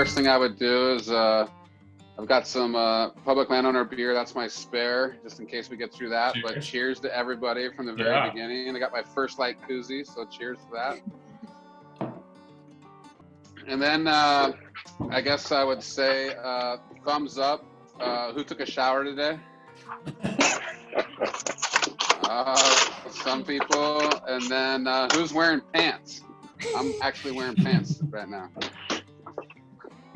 first thing I would do is I've got some public landowner beer. That's my spare, just in case we get through that. Cheers. But cheers to everybody from the very beginning. I got my first Lite koozie, so cheers to that. And then I guess I would say thumbs up. Who took a shower today? Some people. And then who's wearing pants? I'm actually wearing pants right now.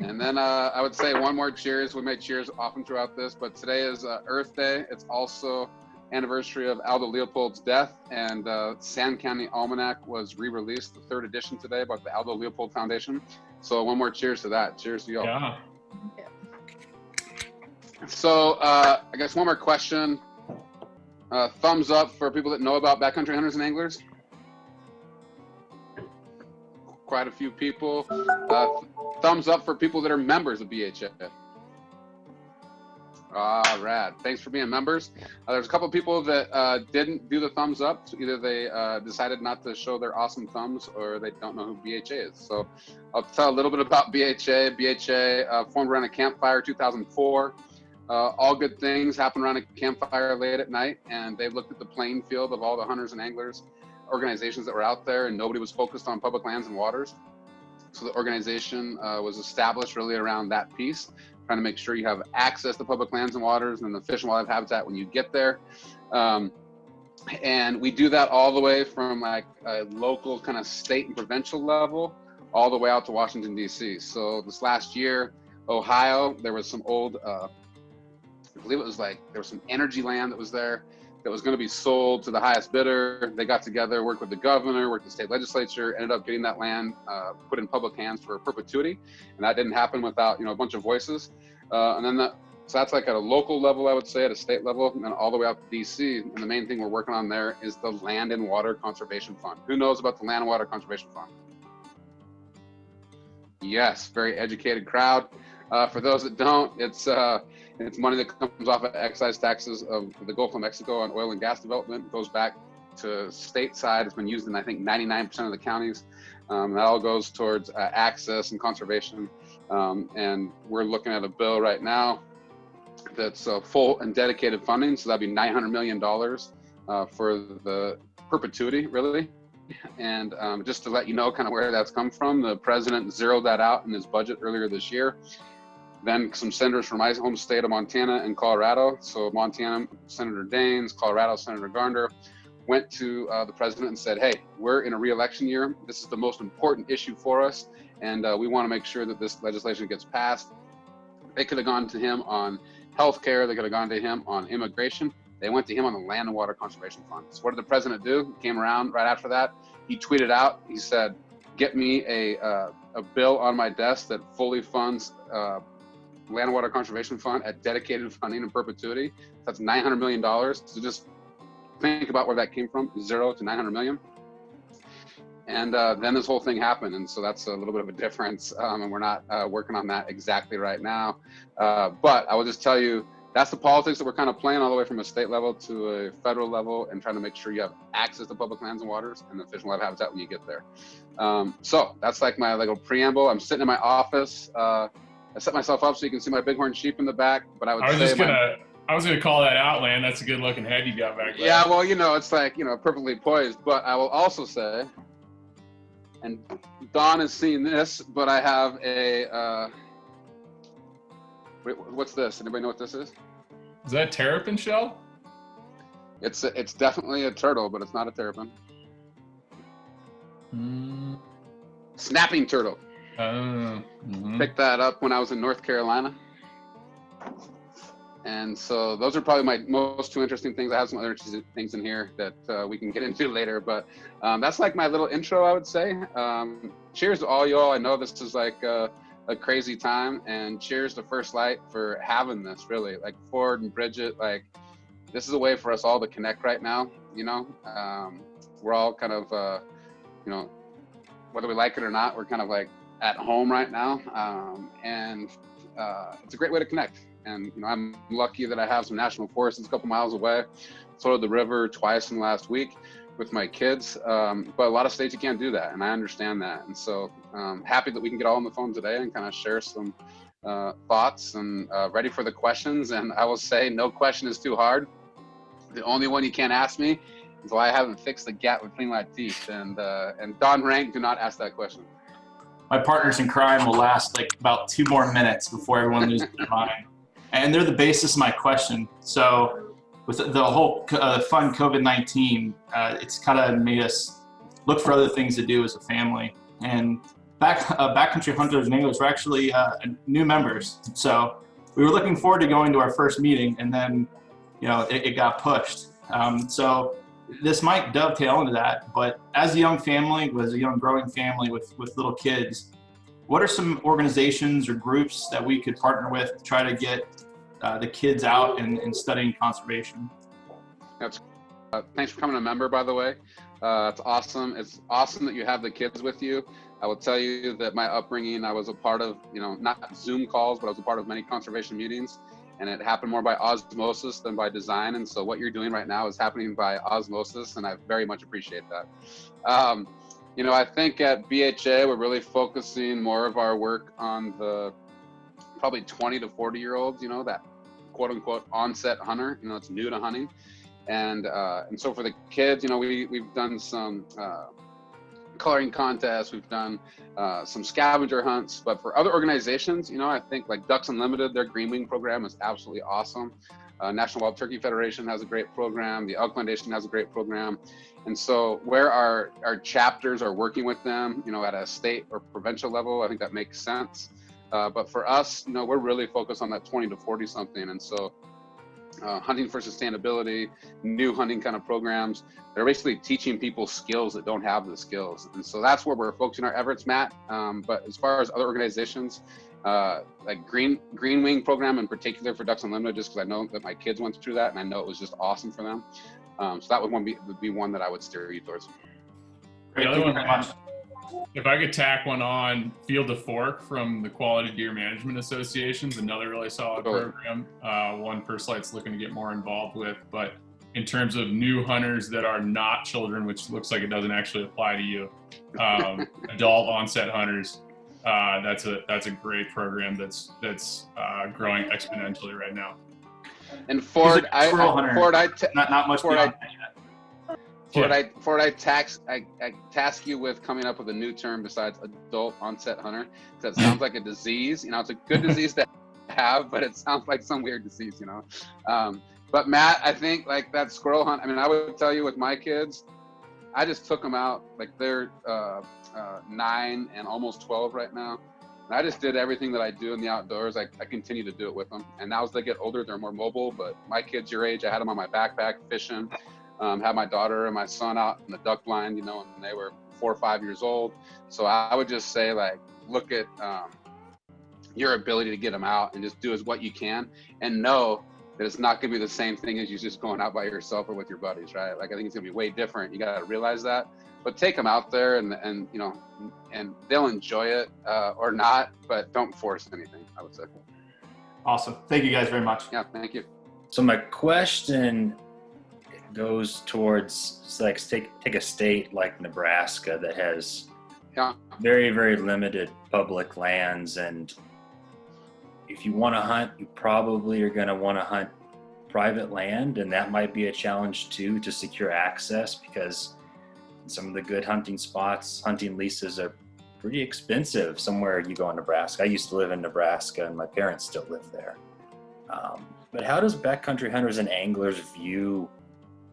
And then I would say one more cheers. We make cheers often throughout this, but today is Earth Day. It's also anniversary of Aldo Leopold's death, and Sand County Almanac was re-released, the 3rd edition today, about the Aldo Leopold Foundation. So one more cheers to that. Cheers to y'all. Yeah. So I guess one more question. Thumbs up for people that know about backcountry hunters and anglers. Quite a few people. Thumbs up for people that are members of BHA. Rad. Thanks for being members. There's a couple of people that didn't do the thumbs up. So either they decided not to show their awesome thumbs, or they don't know who BHA is. So I'll tell a little bit about BHA. BHA formed around a campfire 2004. All good things happen around a campfire late at night, and they looked at the playing field of all the hunters and anglers organizations that were out there, and nobody was focused on public lands and waters. So the organization was established really around that piece, trying to make sure you have access to public lands and waters and the fish and wildlife habitat when you get there. And we do that all the way from like a local kind of state and provincial level all the way out to Washington, D.C. So this last year, Ohio, there was some old, I believe it was like, there was some energy land that was there that was going to be sold to the highest bidder. They got together, worked with the governor, worked with the state legislature, ended up getting that land put in public hands for perpetuity. And that didn't happen without, a bunch of voices. And then so that's like at a local level, I would say, at a state level, and then all the way out to DC. And the main thing we're working on there is the Land and Water Conservation Fund. Who knows about the Land and Water Conservation Fund? Yes, very educated crowd. For those that don't, it's money that comes off of excise taxes of the Gulf of Mexico on oil and gas development. It goes back to stateside. It's been used in, I think, 99% of the counties. That all goes towards access and conservation. And we're looking at a bill right now that's full and dedicated funding. So that'd be $900 million for the perpetuity, really. And just to let you know kind of where that's come from, the president zeroed that out in his budget earlier this year. Then some senators from my home state of Montana and Colorado, so Montana Senator Daines, Colorado Senator Garner, went to the president and said, hey, we're in a re-election year. This is the most important issue for us, and we want to make sure that this legislation gets passed. They could have gone to him on healthcare. They could have gone to him on immigration. They went to him on the Land and Water Conservation Fund. So what did the president do? He came around right after that. He tweeted out, he said, get me a bill on my desk that fully funds Land and Water Conservation Fund at dedicated funding in perpetuity. That's $900 million. So just think about where that came from, 0 to 900 million. And then this whole thing happened. And so that's a little bit of a difference. And we're not working on that exactly right now. But I will just tell you, that's the politics that we're kind of playing all the way from a state level to a federal level, and trying to make sure you have access to public lands and waters and the fish and wildlife habitat when you get there. So that's like my little preamble. I'm sitting in my office. I set myself up so you can see my bighorn sheep in the back, but I was gonna call that out, Lan. That's a good looking head you got back there. Yeah, well, it's like, perfectly poised, but I will also say, and Dawn has seen this, but I have a, wait, what's this? Anybody know what this is? Is that a terrapin shell? It's definitely a turtle, but it's not a terrapin. Snapping turtle. Picked that up when I was in North Carolina. And so those are probably my most two interesting things. I have some other interesting things in here that we can get into later, but that's like my little intro, I would say. Cheers to all y'all. I know this is like a crazy time, and cheers to First Lite for having this, really. Like Ford and Bridget, like this is a way for us all to connect right now. We're all kind of, whether we like it or not, we're kind of like at home right now. And it's a great way to connect. And, I'm lucky that I have some national forests a couple miles away. Floated the river twice in the last week. with my kids, but a lot of states you can't do that, and I understand that. And so happy that we can get all on the phone today and kind of share some thoughts, and ready for the questions. And I will say no question is too hard. The only one you can't ask me is why I haven't fixed the gap between my teeth. And Don Rank, do not ask that question. My partners in crime will last like about 2 more minutes before everyone loses their mind. And they're the basis of my question. So with the whole fun COVID-19, it's kind of made us look for other things to do as a family. And Backcountry Hunters and Anglers were actually new members. So we were looking forward to going to our first meeting, and then, you know, it got pushed. So this might dovetail into that, but as a young family, with a young growing family with little kids, what are some organizations or groups that we could partner with to try to get the kids out and studying conservation? That's, thanks for becoming a member, by the way. It's awesome. It's awesome that you have the kids with you. I will tell you that my upbringing, I was a part of, you know, not Zoom calls, but I was a part of many conservation meetings, and it happened more by osmosis than by design. And so what you're doing right now is happening by osmosis, and I very much appreciate that. You know, I think at BHA, we're really focusing more of our work on the probably 20 to 40 year olds, you know, that quote unquote onset hunter, you know, it's new to hunting. And so for the kids, you know, we've done some coloring contests, we've done some scavenger hunts, but for other organizations, you know, I think like Ducks Unlimited, their green wing program is absolutely awesome. National Wild Turkey Federation has a great program. The Elk Foundation has a great program. And so where our chapters are working with them, you know, at a state or provincial level, I think that makes sense. But for us, you know, we're really focused on that 20 to 40 something. And so hunting for sustainability, new hunting kind of programs, they're basically teaching people skills that don't have the skills. And so that's where we're focusing our efforts, Matt. But as far as other organizations, like Green Wing program in particular for Ducks Unlimited, just because I know that my kids went through that and I know it was just awesome for them. So that would be one that I would steer you towards. Great, thank you very much. If I could tack one on, Field to Fork from the Quality Deer Management Associations, another really solid program, one First Lite's looking to get more involved with. But in terms of new hunters that are not children, which looks like it doesn't actually apply to you, adult onset hunters, that's a great program that's growing exponentially right now. And Ford, I task you with coming up with a new term besides adult onset hunter, because it sounds like a disease. You know, it's a good disease to have, but it sounds like some weird disease, you know. But Matt, I think like that squirrel hunt, I mean, I would tell you with my kids, I just took them out, like they're 9 and almost 12 right now. And I just did everything that I do in the outdoors. I continue to do it with them. And now as they get older, they're more mobile. But my kids your age, I had them on my backpack fishing. Had my daughter and my son out in the duck blind, you know, and they were 4 or 5 years old. So I would just say, like, look at your ability to get them out and just do as what you can, and know that it's not going to be the same thing as you just going out by yourself or with your buddies, right? Like, I think it's going to be way different. You got to realize that. But take them out there and you know, and they'll enjoy it or not, but don't force anything, I would say. Awesome. Thank you guys very much. Yeah, thank you. So my question goes towards, like, take a state like Nebraska that has very, very limited public lands, and if you want to hunt, you probably are going to want to hunt private land, and that might be a challenge too, to secure access, because some of the good hunting spots, hunting leases are pretty expensive somewhere you go in Nebraska. I used to live in Nebraska and my parents still live there. But how does backcountry hunters and anglers view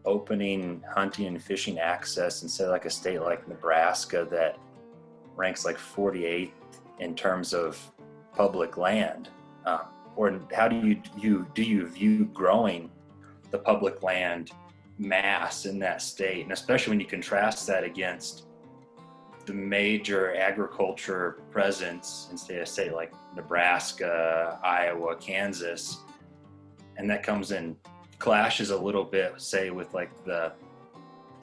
opening hunting and fishing access in, say, like a state like Nebraska that ranks like 48th in terms of public land? Or how do you view growing the public land mass in that state, and especially when you contrast that against the major agriculture presence in, say, a state like Nebraska, Iowa, Kansas, and that comes in clashes a little bit, say, with like the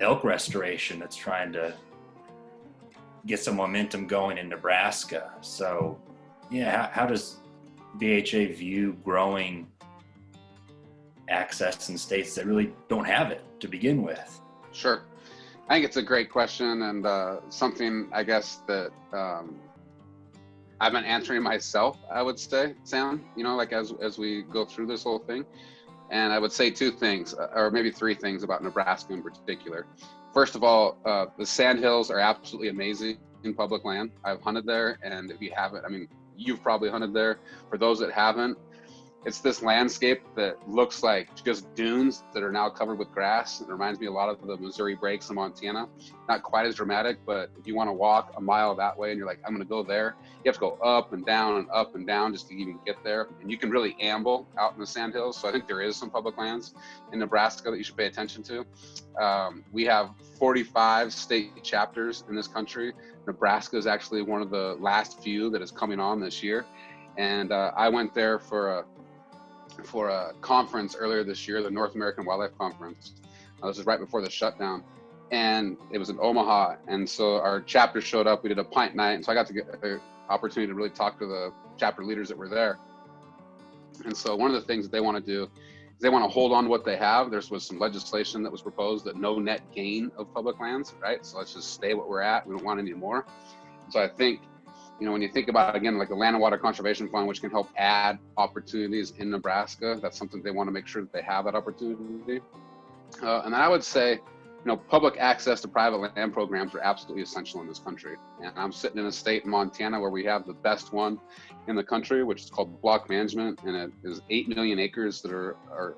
elk restoration that's trying to get some momentum going in Nebraska. So yeah, how does BHA view growing access in states that really don't have it to begin with? Sure. I think it's a great question, and something I guess that I've been answering myself, I would say, Sam, you know, like as we go through this whole thing. And I would say two things, or maybe three things about Nebraska in particular. First of all, the sandhills are absolutely amazing in public land. I've hunted there, and if you haven't, I mean, you've probably hunted there. For those that haven't, it's this landscape that looks like just dunes that are now covered with grass. It reminds me a lot of the Missouri Breaks in Montana. Not quite as dramatic, but if you want to walk a mile that way and you're like, I'm going to go there, you have to go up and down just to even get there. And you can really amble out in the sandhills. So I think there is some public lands in Nebraska that you should pay attention to. We have 45 state chapters in this country. Nebraska is actually one of the last few that is coming on this year. And I went there for a conference earlier this year, the North American Wildlife Conference. This is right before the shutdown, and it was in Omaha. And so our chapter showed up. We did a pint night, and so I got to get the opportunity to really talk to the chapter leaders that were there. And so one of the things that they want to do is they want to hold on to what they have. There was some legislation that was proposed that no net gain of public lands, right? So let's just stay what we're at. We don't want any more. So I think, you know, when you think about, again, like the Land and Water Conservation Fund, which can help add opportunities in Nebraska, that's something they want to make sure that they have that opportunity. And I would say, you know, public access to private land programs are absolutely essential in this country. And I'm sitting in a state in Montana where we have the best one in the country, which is called block management. And it is 8 million acres that are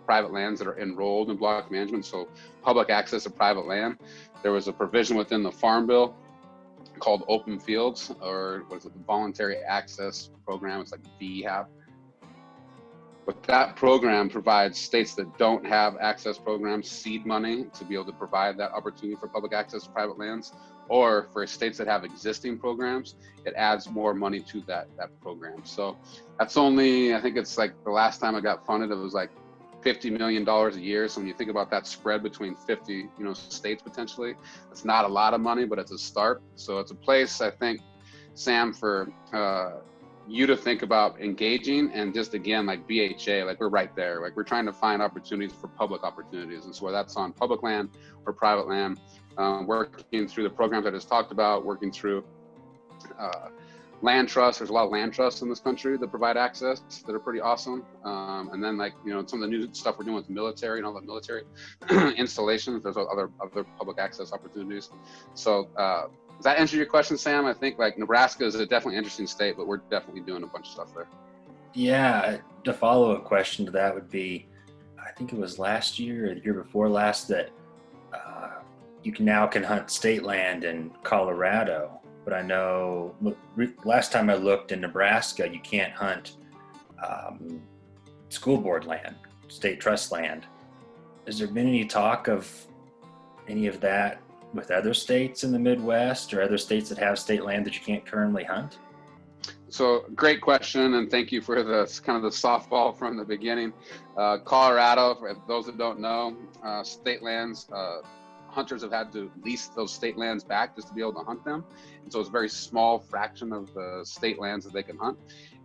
private lands that are enrolled in block management. So public access to private land. There was a provision within the Farm Bill called Open Fields, or what is it, the Voluntary Access Program. It's like BHAs. But that program provides states that don't have access programs seed money to be able to provide that opportunity for public access to private lands, or for states that have existing programs, it adds more money to that program. So that's only, I think it's like the last time I got funded, it was like $50 million a year. So when you think about that spread between 50, you know, states potentially, it's not a lot of money, but it's a start. So it's a place, I think, Sam, for you to think about engaging, and just again, like BHA, like we're right there. Like we're trying to find opportunities for public opportunities. And so whether that's on public land or private land, working through the programs I just talked about, working through land trusts. There's a lot of land trusts in this country that provide access that are pretty awesome. And then, like, you know, some of the new stuff we're doing with the military and all the military installations, there's other public access opportunities. So does that answer your question, Sam? I think like Nebraska is a definitely interesting state, but we're definitely doing a bunch of stuff there. Yeah, the follow-up question to that would be, I think it was last year or the year before last that you can hunt state land in Colorado. But I know last time I looked in Nebraska, you can't hunt school board land, state trust land. Has there been any talk of any of that with other states in the Midwest or other states that have state land that you can't currently hunt? So great question, and thank you for the kind of the softball from the beginning. Colorado, for those that don't know, state lands, hunters have had to lease those state lands back just to be able to hunt them. And so it's a very small fraction of the state lands that they can hunt.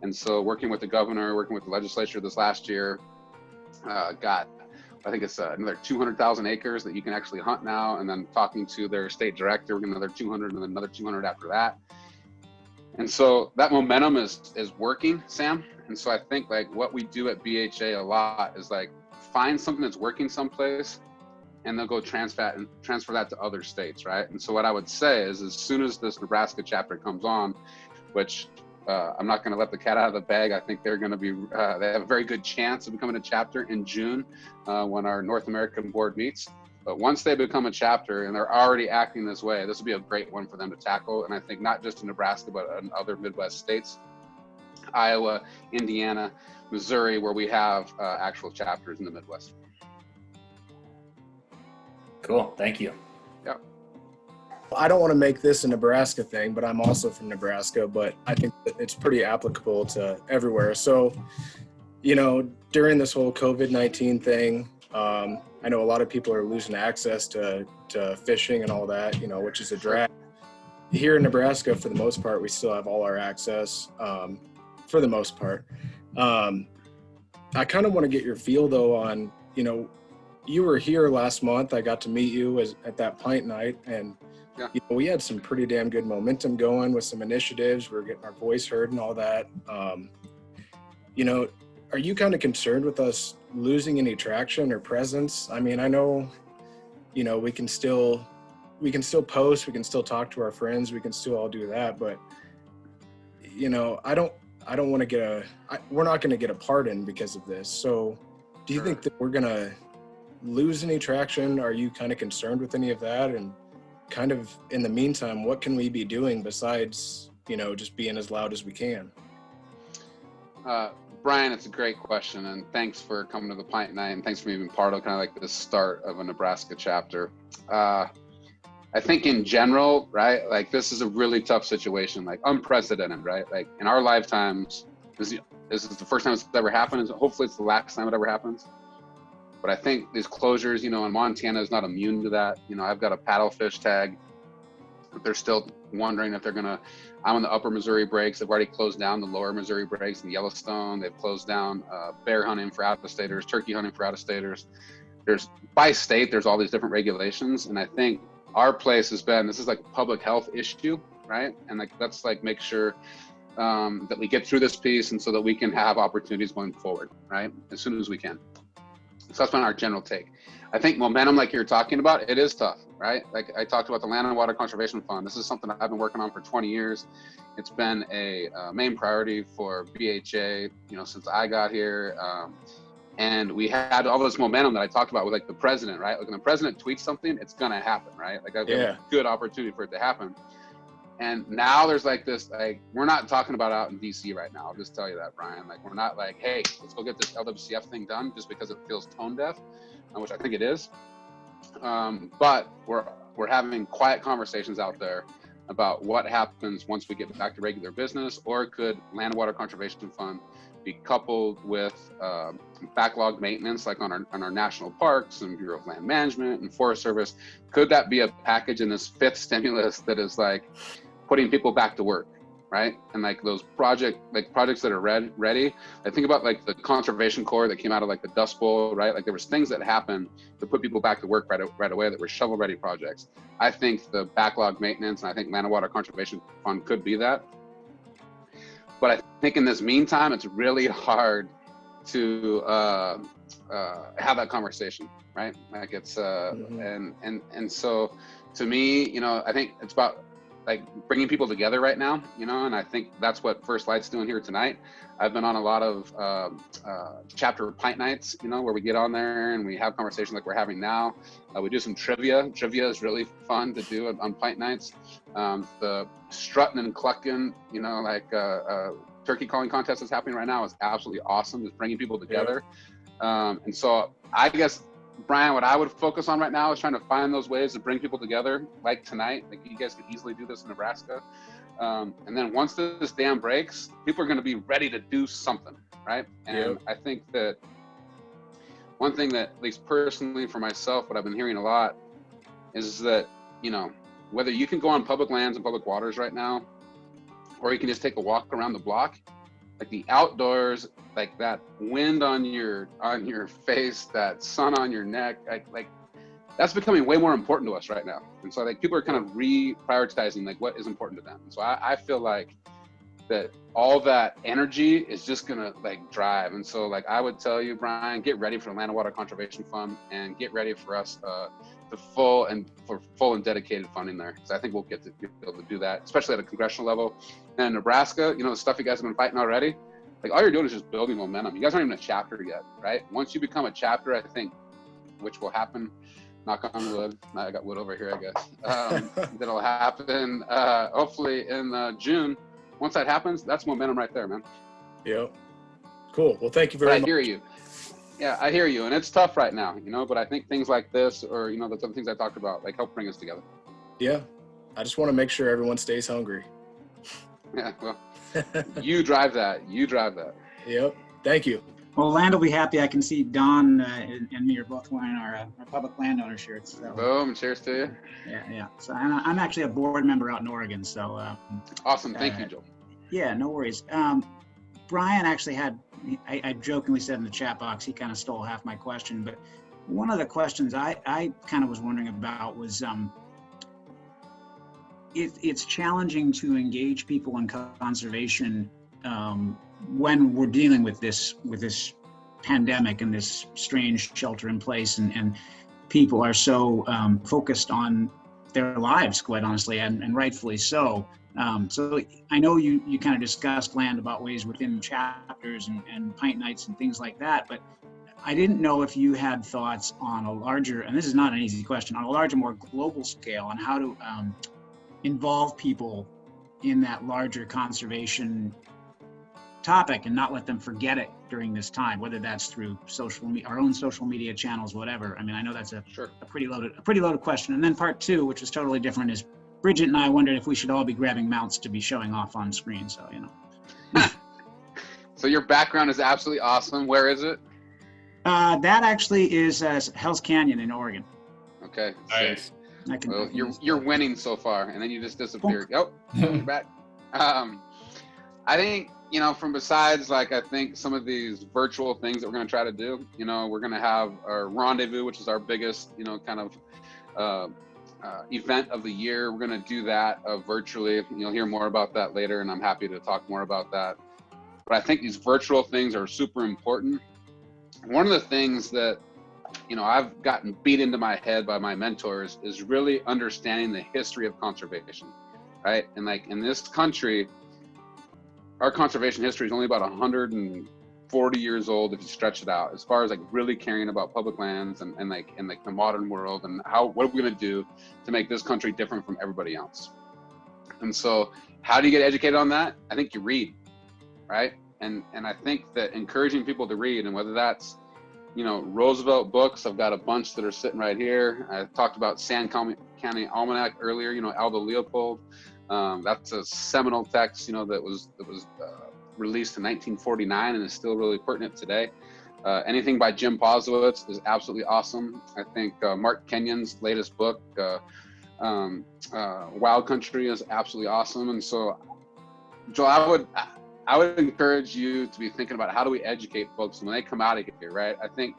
And so working with the governor, working with the legislature this last year, got, I think it's another 200,000 acres that you can actually hunt now. And then talking to their state director, we're getting another 200 and then another 200 after that. And so that momentum is working, Sam. And so I think like what we do at BHA a lot is like find something that's working someplace, and they'll go transfer that to other states, right? And so what I would say is, as soon as this Nebraska chapter comes on, which I'm not going to let the cat out of the bag. I think they're going to be, they have a very good chance of becoming a chapter in June when our North American board meets. But once they become a chapter and they're already acting this way, this will be a great one for them to tackle. And I think not just in Nebraska, but in other Midwest states, Iowa, Indiana, Missouri, where we have actual chapters in the Midwest. Cool, thank you. Yeah. I don't want to make this a Nebraska thing, but I'm also from Nebraska, but I think that it's pretty applicable to everywhere. So, you know, during this whole COVID-19 thing, I know a lot of people are losing access to fishing and all that, you know, which is a drag. Here in Nebraska, for the most part, we still have all our access, for the most part. I kind of want to get your feel, though, on, you know, you were here last month. I got to meet you at that pint night, and we had some pretty damn good momentum going with some initiatives. We were getting our voice heard and all that. Are you kind of concerned with us losing any traction or presence? I mean, I know, we can still post, we can still talk to our friends, we can still all do that, but I don't want to we're not going to get a pardon because of this. So do you think that we're going to lose any traction? Are you kind of concerned with any of that? And kind of in the meantime, what can we be doing besides, just being as loud as we can? Brian, it's a great question, and thanks for coming to the pint night, and thanks for being part of kind of like the start of a Nebraska chapter. I think in general, right, like this is a really tough situation, like unprecedented, right? Like in our lifetimes, this is the first time it's ever happened, and hopefully it's the last time it ever happens. But I think these closures, and Montana is not immune to that. I've got a paddlefish tag, but they're still wondering if they're I'm on the upper Missouri breaks. They've already closed down the lower Missouri breaks in Yellowstone. They've closed down bear hunting for out-of-staters, turkey hunting for out-of-staters. By state, there's all these different regulations. And I think our place this is like a public health issue, right? And like, let's like make sure that we get through this piece and so that we can have opportunities going forward, right? As soon as we can. So that's been our general take. I think momentum, like you're talking about, it is tough, right? Like I talked about the Land and Water Conservation Fund. This is something that I've been working on for 20 years. It's been a main priority for BHA, since I got here. And we had all this momentum that I talked about with like the president, right? Like when the president tweets something, it's gonna happen, right? Like I've got a good opportunity for it to happen. And now there's like this, like, we're not talking about out in DC right now. I'll just tell you that, Brian. Like, we're not like, hey, let's go get this LWCF thing done just because it feels tone deaf, which I think it is. But we're having quiet conversations out there about what happens once we get back to regular business, or could Land and Water Conservation Fund be coupled with backlog maintenance, like on our national parks and Bureau of Land Management and Forest Service? Could that be a package in this fifth stimulus that is like putting people back to work, right? And like those projects that are ready. I think about like the Conservation Corps that came out of like the Dust Bowl, right? Like there was things that happened to put people back to work right away that were shovel-ready projects. I think the backlog maintenance, and I think Land and Water Conservation Fund could be that. But I think in this meantime, it's really hard to have that conversation, right? Like it's and so to me, I think it's about like bringing people together right now, and I think that's what First Lite's doing here tonight. I've been on a lot of chapter pint nights, where we get on there and we have conversations like we're having now. We do some trivia. Trivia is really fun to do on pint nights. The strutting and clucking, turkey calling contest that's happening right now is absolutely awesome. Just bringing people together. And so I guess, Brian, what I would focus on right now is trying to find those ways to bring people together, like tonight. Like you guys could easily do this in Nebraska. And then once this dam breaks, people are going to be ready to do something, right? And I think that one thing that, at least personally for myself, what I've been hearing a lot is that, whether you can go on public lands and public waters right now, or you can just take a walk around the block, like the outdoors, like that wind on your face, that sun on your neck, like that's becoming way more important to us right now. And so like people are kind of reprioritizing like what is important to them. And so I feel like that all that energy is just gonna like drive. And so like I would tell you, Brian, get ready for the Land and Water Conservation Fund and get ready for us for full and dedicated funding there, because I think we'll get to be able to do that, especially at a congressional level. And in Nebraska, the stuff you guys have been fighting already, like all you're doing is just building momentum. You guys aren't even a chapter yet, right? Once you become a chapter, I think, which will happen, knock on wood, I got wood over here, I guess, that'll happen hopefully in June. Once that happens, that's momentum right there, man. Yep. Cool. Well, thank you very much. I hear you. Yeah, I hear you. And it's tough right now, but I think things like this, or, the other things I talked about, like help bring us together. Yeah. I just want to make sure everyone stays hungry. Yeah, well, you drive that. Yep. Thank you. Well, Land will be happy. I can see Don and me are both wearing our public landowner shirts. So. Boom. Cheers to you. Yeah. So I'm actually a board member out in Oregon. So awesome. Thank you, Joel. Yeah, no worries. Brian actually had, I jokingly said in the chat box, he kind of stole half my question, but One of the questions I kind of was wondering about was, it's challenging to engage people in conservation when we're dealing with this pandemic and this strange shelter in place, and people are so focused on their lives, quite honestly, and rightfully so. So I know you kind of discussed land about ways within chapters and pint nights and things like that, but I didn't know if you had thoughts on a larger, and this is not an easy question, on a larger, more global scale on how to involve people in that larger conservation topic and not let them forget it during this time, whether that's through our own social media channels, whatever. I mean, I know that's a pretty loaded question. And then part two, which is totally different, is Bridget and I wondered if we should all be grabbing mounts to be showing off on screen. So, you know. So your background is absolutely awesome. Where is it? That actually is Hell's Canyon in Oregon. Okay. Nice. Well, you're winning so far, and then you just disappeared. Oh, you're back. I think, you know, from besides, like, I think some of these virtual things that we're going to try to do, you know, we're going to have our Rendezvous, which is our biggest, you know, kind of event of the year. We're going to do that virtually. You'll hear more about that later, and I'm happy to talk more about that. But I think these virtual things are super important. One of the things that, you know, I've gotten beat into my head by my mentors is really understanding the history of conservation, right? And like in this country, our conservation history is only about 140 years old if you stretch it out, as far as like really caring about public lands and like the modern world and what are we gonna do to make this country different from everybody else. And so how do you get educated on that? I think you read, right? And I think that encouraging people to read, and whether that's, you know, Roosevelt books, I've got a bunch that are sitting right here. I talked about Sand County Almanac earlier, you know, Aldo Leopold. That's a seminal text, you know, that was released in 1949 and is still really pertinent today. Anything by Jim Posowitz is absolutely awesome. I think Mark Kenyon's latest book, Wild Country, is absolutely awesome. And so, Joel, I would encourage you to be thinking about how do we educate folks when they come out of here, right? I think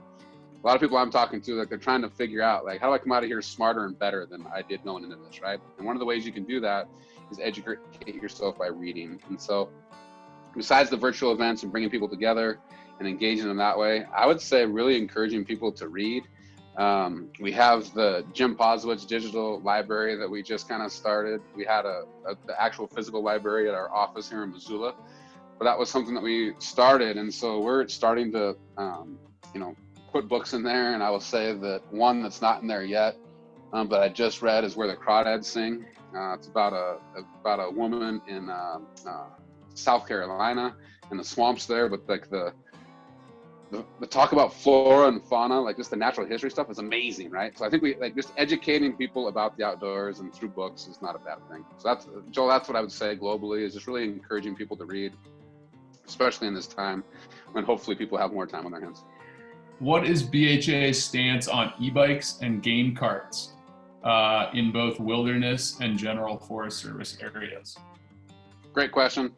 a lot of people I'm talking to, like, they're trying to figure out, like, how do I come out of here smarter and better than I did going into this, right? And one of the ways you can do that is educate yourself by reading. And so besides the virtual events and bringing people together and engaging them that way, I would say really encouraging people to read. We have the Jim Posowitz digital library that we just kind of started. We had the actual physical library at our office here in Missoula, but that was something that we started. And so we're starting to, you know, put books in there. And I will say that one that's not in there yet, but I just read, is Where the Crawdads Sing. It's about a woman in South Carolina and the swamps there, but like the talk about flora and fauna, like just the natural history stuff, is amazing, right? So I think we like just educating people about the outdoors and through books is not a bad thing. So that's, Joel, that's what I would say globally, is just really encouraging people to read, especially in this time when hopefully people have more time on their hands. What is BHA's stance on e-bikes and game carts in both wilderness and general Forest Service areas? Great question.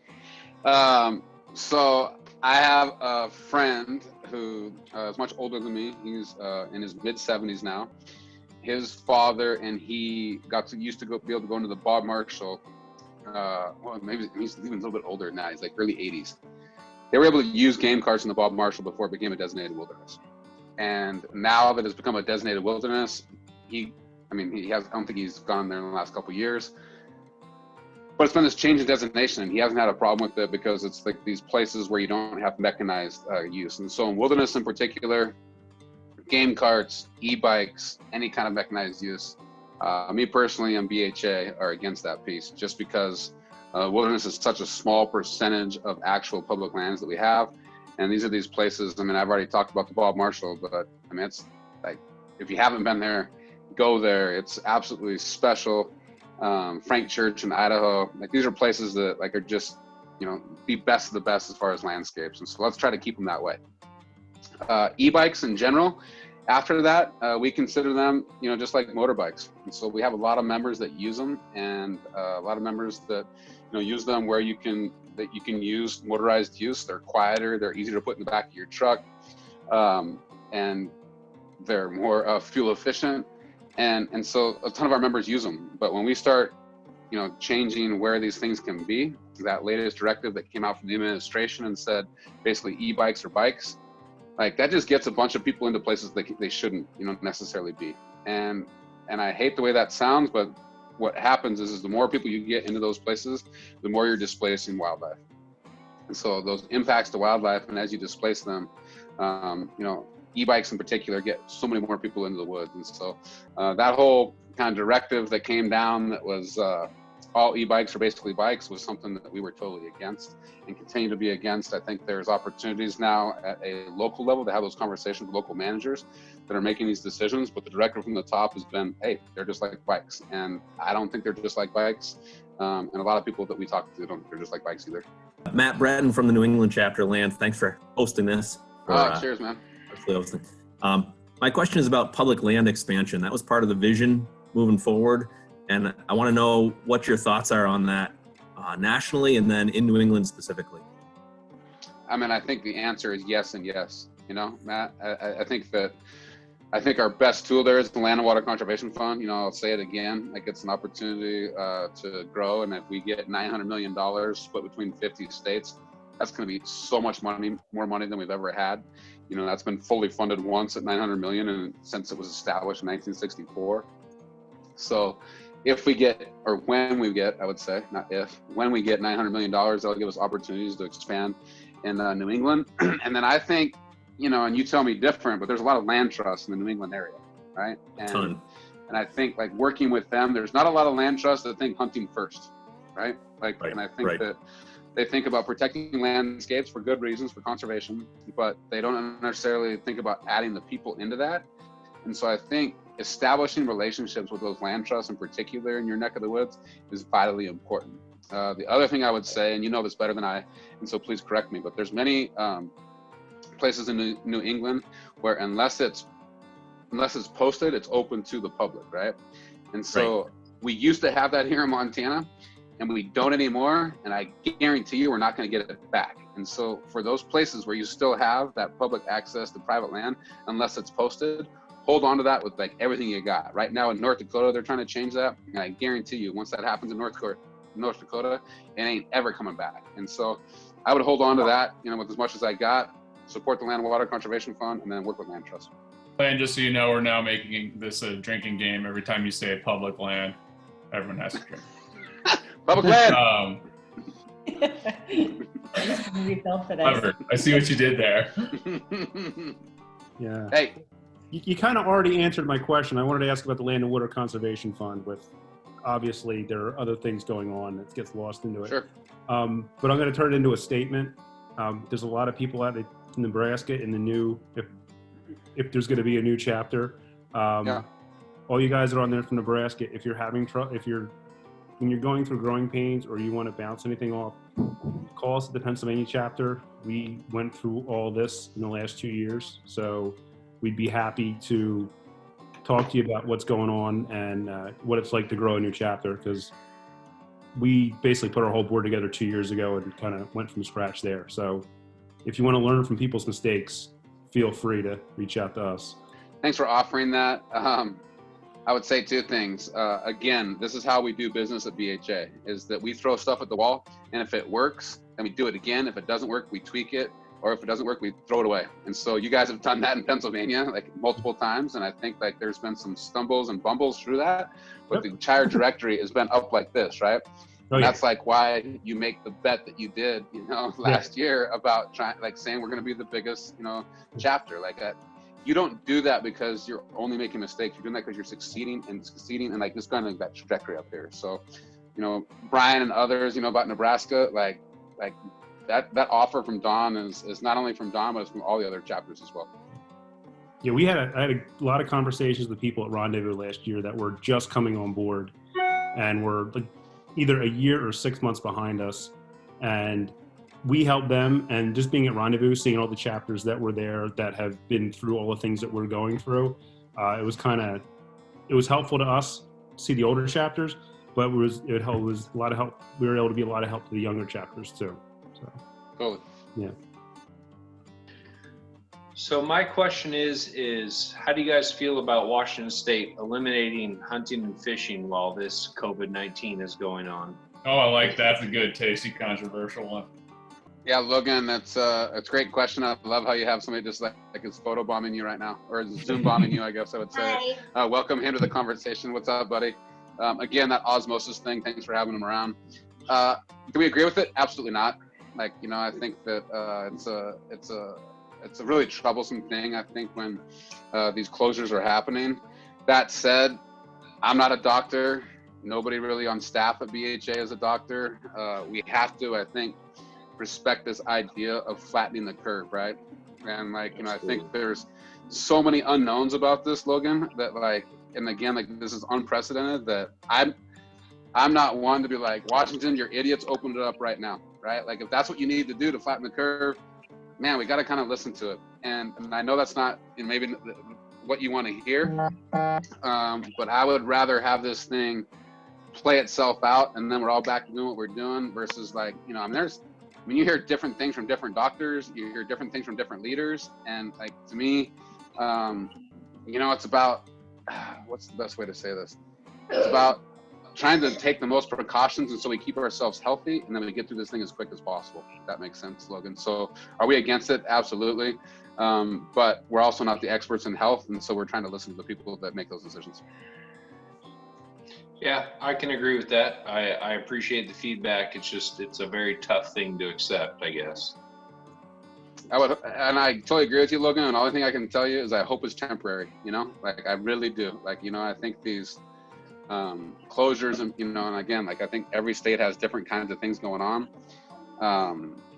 So I have a friend who is much older than me. He's in his mid-70s now. His father and he used to be able to go into the Bob Marshall. Well, maybe he's even a little bit older now. He's like early 80s. They were able to use game carts in the Bob Marshall before it became a designated wilderness. And now that it's become a designated wilderness, I don't think he's gone there in the last couple of years. But it's been this change in designation, and he hasn't had a problem with it because it's like these places where you don't have mechanized use. And so in wilderness in particular, game carts, e-bikes, any kind of mechanized use, me personally and BHA are against that piece, just because wilderness is such a small percentage of actual public lands that we have. And these are these places, I mean, I've already talked about the Bob Marshall, but I mean, it's like, if you haven't been there, go there. It's absolutely special. Frank Church in Idaho, like these are places that like are just, you know, the best of the best as far as landscapes. And so let's try to keep them that way. E-bikes in general, after that, we consider them, you know, just like motorbikes. And so we have a lot of members that use them, and a lot of members that, you know, use them where you can use motorized use. They're quieter, they're easier to put in the back of your truck. And they're more fuel efficient, and so a ton of our members use them. But when we start, changing where these things can be, that latest directive that came out from the administration and said basically e-bikes or bikes, like that just gets a bunch of people into places they shouldn't, necessarily be. And I hate the way that sounds, but what happens is the more people you get into those places, the more you're displacing wildlife. And so those impacts to wildlife, and as you displace them, e-bikes in particular get so many more people into the woods. And so that whole kind of directive that came down that was all e-bikes are basically bikes was something that we were totally against and continue to be against. I think there's opportunities now at a local level to have those conversations with local managers that are making these decisions, but the directive from the top has been, hey, they're just like bikes. And I don't think they're just like bikes. And a lot of people that we talk to don't think they're just like bikes either. Matt Breton from the New England chapter, Lance, thanks for hosting this. Cheers, man. My question is about public land expansion. That was part of the vision moving forward. And I want to know what your thoughts are on that nationally and then in New England specifically. I mean, I think the answer is yes and yes. Matt, I think our best tool there is the Land and Water Conservation Fund. I'll say it again, like it's an opportunity to grow. And if we get $900 million split between 50 states, that's going to be so much money, more money than we've ever had. That's been fully funded once at $900 million and since it was established in 1964. So if we get, or when we get, I would say, not if, when we get $900 million, that'll give us opportunities to expand in New England. And then I think, and you tell me different, but there's a lot of land trusts in the New England area, right? A ton. And I think like working with them, there's not a lot of land trusts that think hunting first, right? Right. And I think that they think about protecting landscapes for good reasons, for conservation, but they don't necessarily think about adding the people into that. And so I think establishing relationships with those land trusts in particular in your neck of the woods is vitally important. The other thing I would say, and you know this better than I, and so please correct me, but there's many places in New England where unless it's posted, it's open to the public, right? And so we used to have that here in Montana, and we don't anymore, and I guarantee you we're not going to get it back. And so for those places where you still have that public access to private land, unless it's posted, hold on to that with like everything you got. Right now in North Dakota, they're trying to change that. And I guarantee you, once that happens in North Dakota, it ain't ever coming back. And so I would hold on to that, with as much as I got, support the Land and Water Conservation Fund, and then work with land trusts. And just so you know, we're now making this a drinking game. Every time you say public land, everyone has to drink. Public land! Clever. I see what you did there. Yeah. Hey. You kind of already answered my question. I wanted to ask about the Land and Water Conservation Fund. With obviously there are other things going on that gets lost into it. Sure. But I'm going to turn it into a statement. There's a lot of people out in Nebraska in the new, if there's going to be a new chapter. All you guys that are on there from Nebraska, if you're having when you're going through growing pains or you want to bounce anything off, call us at the Pennsylvania chapter. We went through all this in the last 2 years, so we'd be happy to talk to you about what's going on and what it's like to grow a new chapter, because we basically put our whole board together 2 years ago and kind of went from scratch there. So if you want to learn from people's mistakes, feel free to reach out to us. Thanks for offering that. I would say two things. Again, this is how we do business at BHA, is that we throw stuff at the wall, and if it works, then we do it again. If it doesn't work, we tweak it. Or if it doesn't work, we throw it away. And so you guys have done that in Pennsylvania like multiple times. And I think like there's been some stumbles and bumbles through that, but the entire directory has been up like this, right? And that's like why you make the bet that you did, last year about saying we're going to be the biggest, chapter like that. You don't do that because you're only making mistakes. You're doing that because you're succeeding and like just going like that trajectory up here. So, Brian and others, about Nebraska, like that offer from Don is not only from Don, but it's from all the other chapters as well. Yeah, I had a lot of conversations with people at Rendezvous last year that were just coming on board and were like either a year or 6 months behind us. And we helped them, and just being at Rendezvous, seeing all the chapters that were there that have been through all the things that we're going through, it was helpful to us to see the older chapters, but it was a lot of help. We were able to be a lot of help to the younger chapters too. So, totally. Yeah. So my question is how do you guys feel about Washington State eliminating hunting and fishing while this COVID-19 is going on? Oh, I like that. That's a good, tasty, controversial one. Yeah, Logan, it's a great question. I love how you have somebody just like is photo bombing you right now, or Zoom bombing you, I guess I would say. Welcome him to the conversation. What's up, buddy? Again, that osmosis thing, thanks for having him around. Do we agree with it? Absolutely not. Like, you know, I think that it's a really troublesome thing, I think, when these closures are happening. That said, I'm not a doctor. Nobody really on staff at BHA is a doctor. We have to, I think, respect this idea of flattening the curve, right? And like, you know, I think there's so many unknowns about this, Logan, that like, and again, like this is unprecedented, that I'm not one to be like, Washington, you're idiots, open it up right now, right? Like if that's what you need to do to flatten the curve, man, we got to kind of listen to it. And I know that's not maybe what you want to hear, but I would rather have this thing play itself out and then we're all back to doing what we're doing versus like, you know, I mean, you hear different things from different doctors, you hear different things from different leaders. And like, to me, you know, it's about, what's the best way to say this? It's about trying to take the most precautions and so we keep ourselves healthy and then we get through this thing as quick as possible. If that makes sense, Logan. So are we against it? Absolutely. But we're also not the experts in health. And so we're trying to listen to the people that make those decisions. Yeah, I can agree with that. I appreciate the feedback. It's a very tough thing to accept, I guess. And I totally agree with you, Logan. And the only thing I can tell you is I hope it's temporary, you know, like I really do. Like, you know, I think these closures and, you know, and again, like I think every state has different kinds of things going on.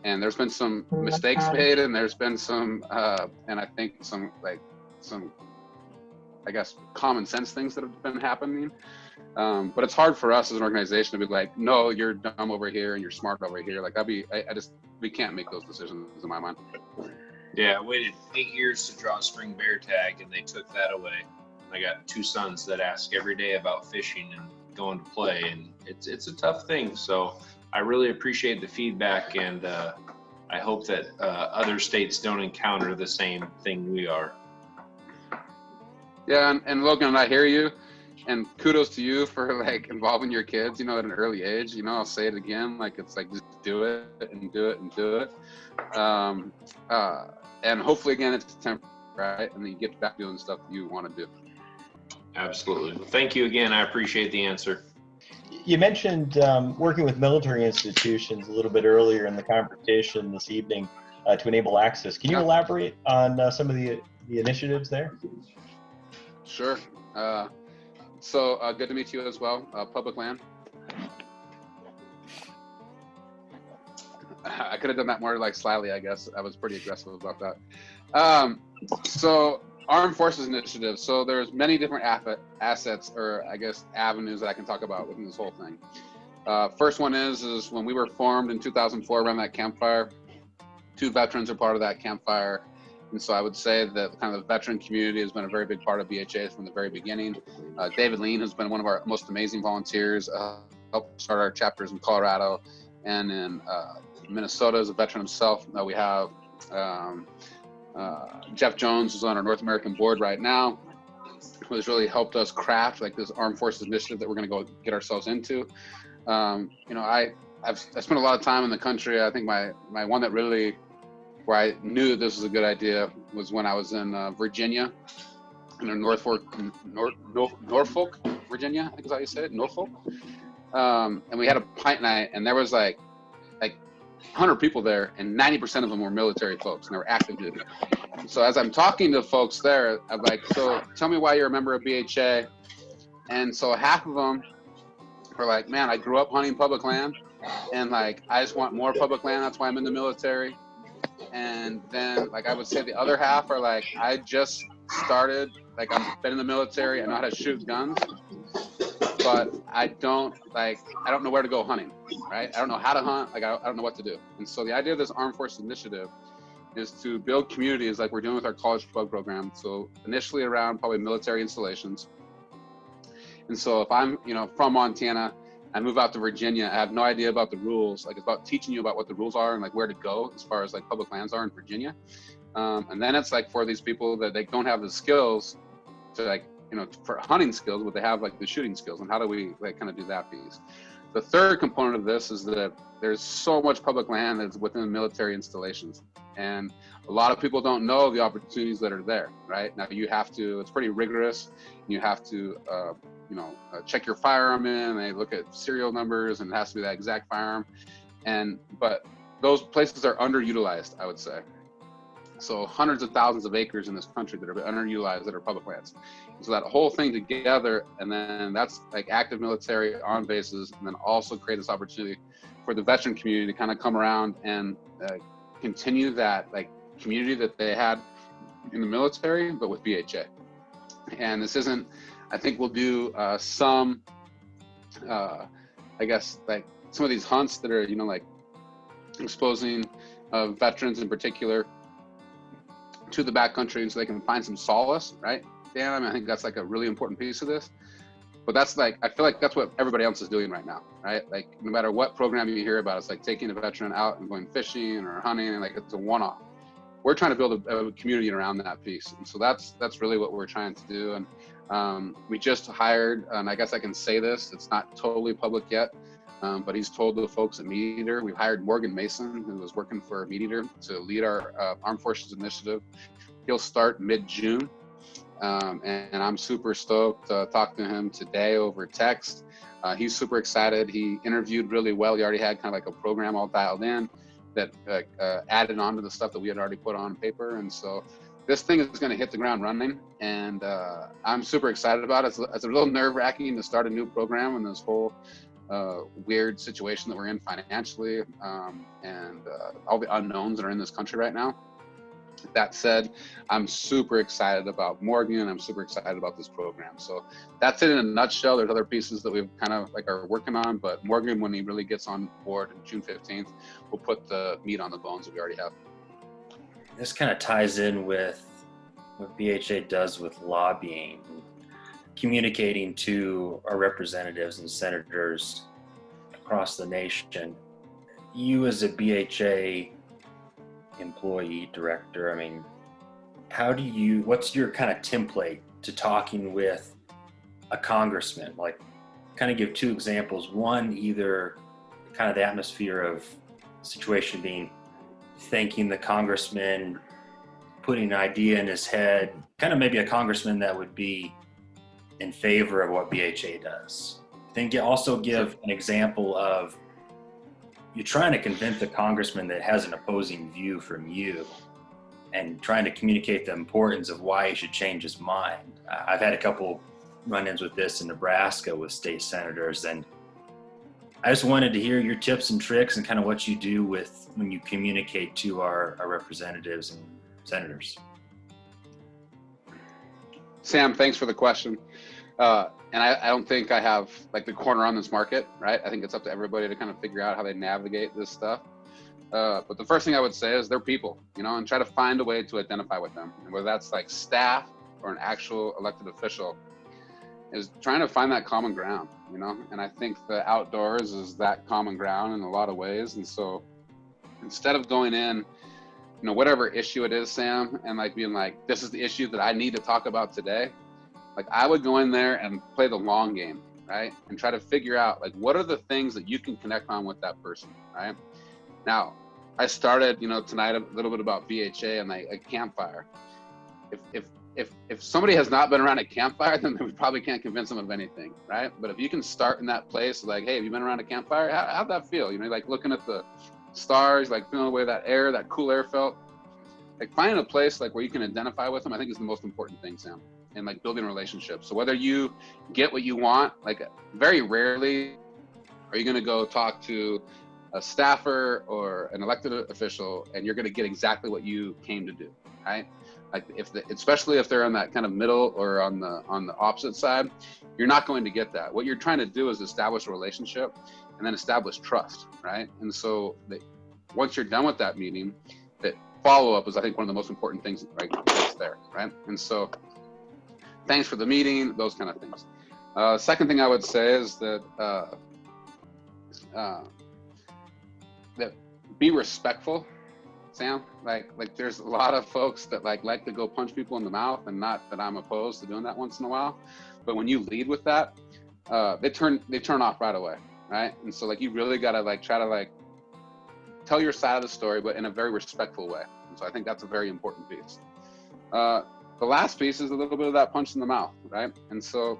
And there's been some mistakes made and there's been some, and I think some, I guess, common sense things that have been happening. But it's hard for us as an organization to be like, no, you're dumb over here and you're smart over here. Like we can't make those decisions in my mind. Yeah, I waited 8 years to draw a spring bear tag and they took that away. I got 2 sons that ask every day about fishing and going to play, and it's a tough thing. So I really appreciate the feedback, and I hope that other states don't encounter the same thing we are. Yeah, and Logan, I hear you. And kudos to you for like involving your kids, you know, at an early age. You know, I'll say it again, like it's like just do it and do it and do it. And hopefully again it's temporary, right? And then you get back doing stuff you want to do. Absolutely. Well, thank you again. I appreciate the answer. You mentioned working with military institutions a little bit earlier in the conversation this evening to enable access. Can you elaborate on some of the initiatives there? Sure. So good to meet you as well. Public land. I could have done that more like slyly, I guess. I was pretty aggressive about that. So Armed Forces Initiative. So there's many different assets, or I guess avenues that I can talk about within this whole thing. First one is when we were formed in 2004 around that campfire. 2 veterans are part of that campfire. And so I would say that kind of the veteran community has been a very big part of BHAs from the very beginning. David Lean has been one of our most amazing volunteers, helped start our chapters in Colorado and in Minnesota as a veteran himself. We have Jeff Jones, who's on our North American board right now, who has really helped us craft like this Armed Forces initiative that we're going to go get ourselves into. You know, I spent a lot of time in the country. I think my one that really, where I knew that this was a good idea was when I was in Virginia, in Norfolk, Virginia, I think is how you say it, Norfolk. And we had a pint night, and there was like 100 people there, and 90% of them were military folks, and they were active duty. So as I'm talking to folks there, I'm like, so tell me why you're a member of BHA. And so half of them were like, man, I grew up hunting public land, and like, I just want more public land, that's why I'm in the military. And then like I would say the other half are like, I just started, like I've been in the military, I know how to shoot guns, but I don't know where to go hunting, right? I don't know how to hunt, like I don't know what to do. And so the idea of this Armed Forces Initiative is to build communities like we're doing with our college club program. So initially around probably military installations. And so if I'm, you know, from Montana, I move out to Virginia. I have no idea about the rules. Like, it's about teaching you about what the rules are and like where to go as far as like public lands are in Virginia. And then it's like for these people that they don't have the skills to like, you know, for hunting skills, but they have like the shooting skills, and how do we like kind of do that piece? The third component of this is that there's so much public land that's within military installations, and a lot of people don't know the opportunities that are there. Right now, you have to. It's pretty rigorous. You have to, check your firearm in. They look at serial numbers, and it has to be that exact firearm. But those places are underutilized, I would say. So hundreds of thousands of acres in this country that are underutilized that are public lands. So that whole thing together, and then that's like active military on bases, and then also create this opportunity for the veteran community to kind of come around and continue that like community that they had in the military, but with BHA. And this isn't, I think we'll do some, I guess, like some of these hunts that are, you know, like exposing veterans in particular to the backcountry, and so they can find some solace, right? Dan, I mean, I think that's like a really important piece of this. But that's like, I feel like that's what everybody else is doing right now, right? Like, no matter what program you hear about, it's like taking a veteran out and going fishing or hunting, and like it's a one-off. We're trying to build a community around that piece, and so that's really what we're trying to do. And we just hired, and I guess I can say this, it's not totally public yet, but he's told the folks at Meat Eater. We've hired Morgan Mason, who was working for Meat Eater, to lead our Armed Forces Initiative. He'll start mid-June, and I'm super stoked to talk to him today over text. He's super excited. He interviewed really well. He already had kind of like a program all dialed in that added on to the stuff that we had already put on paper. And so this thing is going to hit the ground running, and I'm super excited about it. It's a little nerve-wracking to start a new program in this whole weird situation that we're in financially, and all the unknowns that are in this country right now. That said, I'm super excited about Morgan. I'm super excited about this program. So that's it in a nutshell. There's other pieces that we've kind of like are working on, but Morgan, when he really gets on board on June 15th, we'll put the meat on the bones that we already have. This kind of ties in with what BHA does with lobbying, communicating to our representatives and senators across the nation. You as a BHA employee, director, I mean, what's your kind of template to talking with a congressman? Like, kind of give two examples. One, either kind of the atmosphere of the situation being thanking the congressman, putting an idea in his head, kind of maybe a congressman that would be in favor of what BHA does. Then also give an example of you're trying to convince a congressman that has an opposing view from you and trying to communicate the importance of why he should change his mind. I've had a couple run-ins with this in Nebraska with state senators, and I just wanted to hear your tips and tricks and kind of what you do with when you communicate to our representatives and senators. Sam, thanks for the question. And I don't think I have like the corner on this market, right? I think it's up to everybody to kind of figure out how they navigate this stuff. But the first thing I would say is they're people, you know, and try to find a way to identify with them. And whether that's like staff or an actual elected official, is trying to find that common ground, you know? And I think the outdoors is that common ground in a lot of ways. And so instead of going in, you know, whatever issue it is, Sam, and like being like, this is the issue that I need to talk about today. Like, I would go in there and play the long game, right? And try to figure out, like, what are the things that you can connect on with that person, right? Now, I started, you know, tonight a little bit about BHA and like a campfire. If somebody has not been around a campfire, then we probably can't convince them of anything, right? But if you can start in that place, like, hey, have you been around a campfire? How'd that feel? You know, like looking at the stars, like feeling the way that cool air felt. Like, finding a place like where you can identify with them, I think is the most important thing, Sam. And like building relationships. So whether you get what you want, like very rarely are you going to go talk to a staffer or an elected official and you're going to get exactly what you came to do, right? Like, especially if they're on that kind of middle or on the opposite side, you're not going to get that. What you're trying to do is establish a relationship and then establish trust, right? And so once you're done with that meeting, that follow-up is, I think, one of the most important things right there, right? And so thanks for the meeting, those kind of things. Second thing I would say is that that be respectful, Sam. Like there's a lot of folks that like to go punch people in the mouth, and not that I'm opposed to doing that once in a while, but when you lead with that, they turn off right away, right? And so you really gotta try to tell your side of the story, but in a very respectful way. And so I think that's a very important piece. The last piece is a little bit of that punch in the mouth, right? And so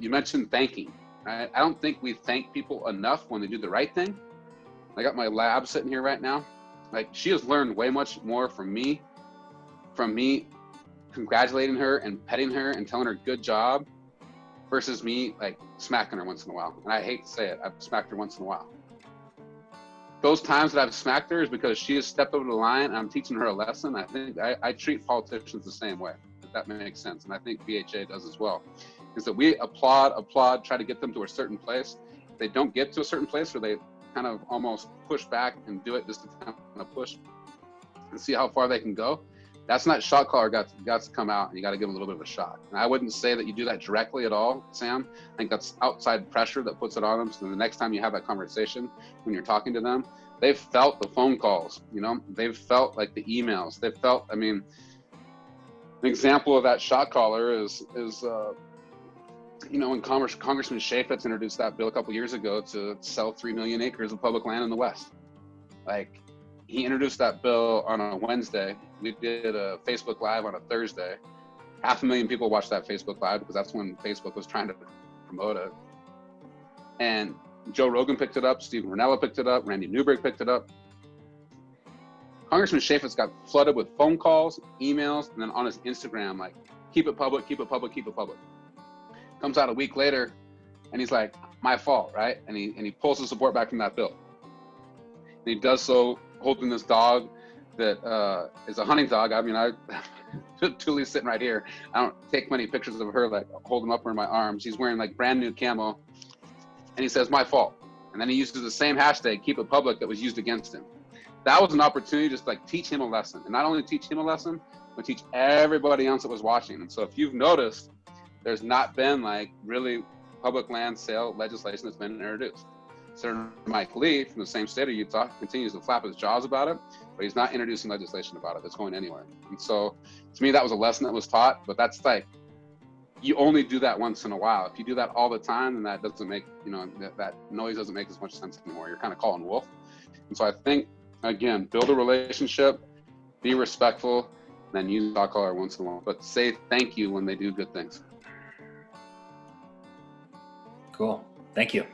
you mentioned thanking, right? I don't think we thank people enough when they do the right thing. I got my lab sitting here right now. She has learned way much more from me congratulating her and petting her and telling her good job versus me smacking her once in a while. And I hate to say it, I've smacked her once in a while. Those times that I've smacked her is because she has stepped over the line and I'm teaching her a lesson. I think I treat politicians the same way, if that makes sense. And I think BHA does as well. Is that we applaud, try to get them to a certain place. If they don't get to a certain place, or they kind of almost push back and do it just to kind of push and see how far they can go. That's not shot caller got to come out, and you got to give them a little bit of a shot. And I wouldn't say that you do that directly at all, Sam. I think that's outside pressure that puts it on them. So the next time you have that conversation, when you're talking to them, they've felt the phone calls, they've felt the emails, they've felt, an example of that shot caller is when Congressman Chaffetz introduced that bill a couple years ago to sell 3 million acres of public land in the West. He introduced that bill on a Wednesday. We did a Facebook Live on a Thursday. 500,000 people watched that Facebook Live because that's when Facebook was trying to promote it. And Joe Rogan picked it up, Stephen Ranella picked it up, Randy Newberg picked it up. Congressman Chaffetz got flooded with phone calls, emails, and then on his Instagram, keep it public, keep it public, keep it public. Comes out a week later, and he's like, my fault, right? And he pulls the support back from that bill. And he does so holding this dog that is a hunting dog. Tuli's sitting right here. I don't take many pictures of her, hold him up in my arms. He's wearing brand new camo. And he says, my fault. And then he uses the same hashtag, keep it public, that was used against him. That was an opportunity just to teach him a lesson. And not only teach him a lesson, but teach everybody else that was watching. And so if you've noticed, there's not been really public land sale legislation that's been introduced. Senator Mike Lee from the same state of Utah continues to flap his jaws about it, but he's not introducing legislation about it that's going anywhere. And so to me, that was a lesson that was taught, but that's you only do that once in a while. If you do that all the time, then that doesn't make, that noise doesn't make as much sense anymore. You're kind of calling wolf. And so I think, again, build a relationship, be respectful, then use shot caller once in a while, but say thank you when they do good things. Cool. Thank you.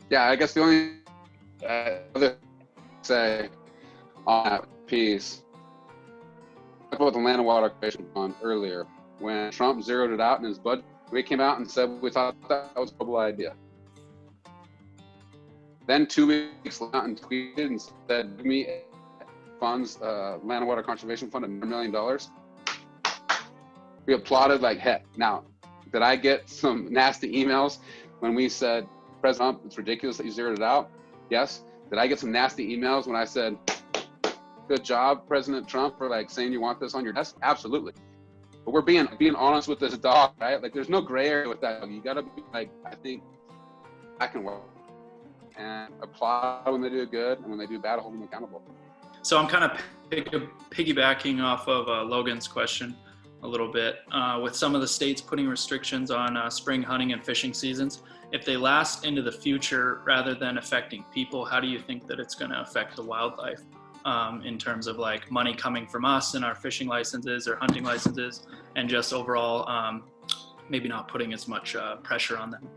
Yeah, I guess the only other say on that piece, talk about the land and water conservation fund earlier. When Trump zeroed it out in his budget, we came out and said we thought that was a horrible idea. Then 2 weeks later, and tweeted and said, give me funds, land and water conservation fund, $1 million. We applauded like heck. Now, did I get some nasty emails when we said, President Trump, it's ridiculous that you zeroed it out? Yes. Did I get some nasty emails when I said, good job, President Trump, for saying you want this on your desk? Absolutely. But we're being honest with this dog, right? There's no gray area with that. You gotta be I think I can work and applaud when they do good, and when they do bad, hold them accountable. So I'm kind of piggybacking off of Logan's question a little bit. With some of the states putting restrictions on spring hunting and fishing seasons, if they last into the future rather than affecting people, how do you think that it's going to affect the wildlife in terms of money coming from us and our fishing licenses or hunting licenses, and just overall maybe not putting as much pressure on them?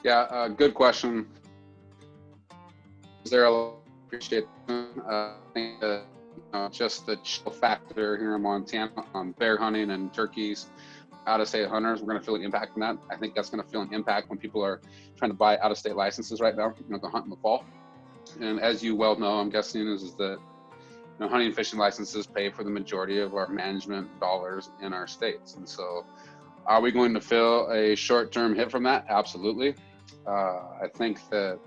Yeah, good question. Appreciate I think just the chill factor here in Montana on bear hunting and turkeys, out-of-state hunters, we're going to feel an impact from that. I think that's going to feel an impact when people are trying to buy out-of-state licenses right now, to hunt in the fall. And as you well know, I'm guessing is that hunting and fishing licenses pay for the majority of our management dollars in our states. And so are we going to feel a short-term hit from that? Absolutely. I think that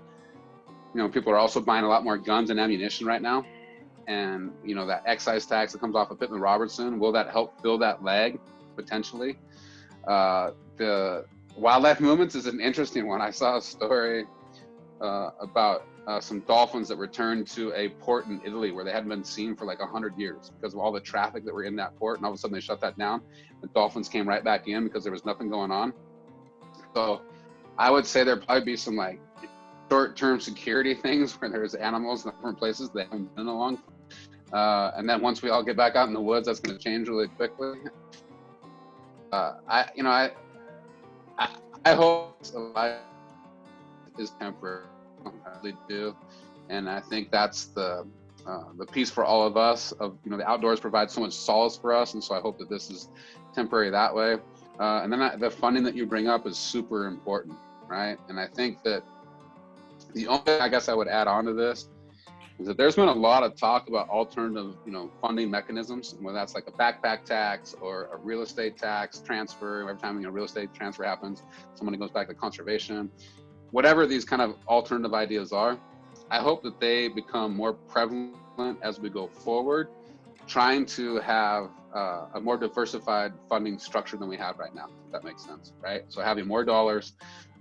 people are also buying a lot more guns and ammunition right now. And, that excise tax that comes off of Pittman Robertson, will that help fill that lag potentially? The wildlife movements is an interesting one. I saw a story about some dolphins that returned to a port in Italy where they hadn't been seen for like 100 years because of all the traffic that were in that port, and all of a sudden they shut that down. The dolphins came right back in because there was nothing going on. So I would say there'd probably be some like short-term security things where there's animals in different places they haven't been in a long time. And then once we all get back out in the woods, that's going to change really quickly. I hope life is temporary. I really do, and I think that's the piece for all of us. Of the outdoors provide so much solace for us, and so I hope that this is temporary that way. And then the funding that you bring up is super important, right? And I think that the only thing I guess I would add on to this is that there's been a lot of talk about alternative, funding mechanisms, whether that's like a backpack tax or a real estate tax transfer. Every time real estate transfer happens, somebody goes back to conservation. Whatever these kind of alternative ideas are, I hope that they become more prevalent as we go forward, trying to have a more diversified funding structure than we have right now, if that makes sense, right? So having more dollars,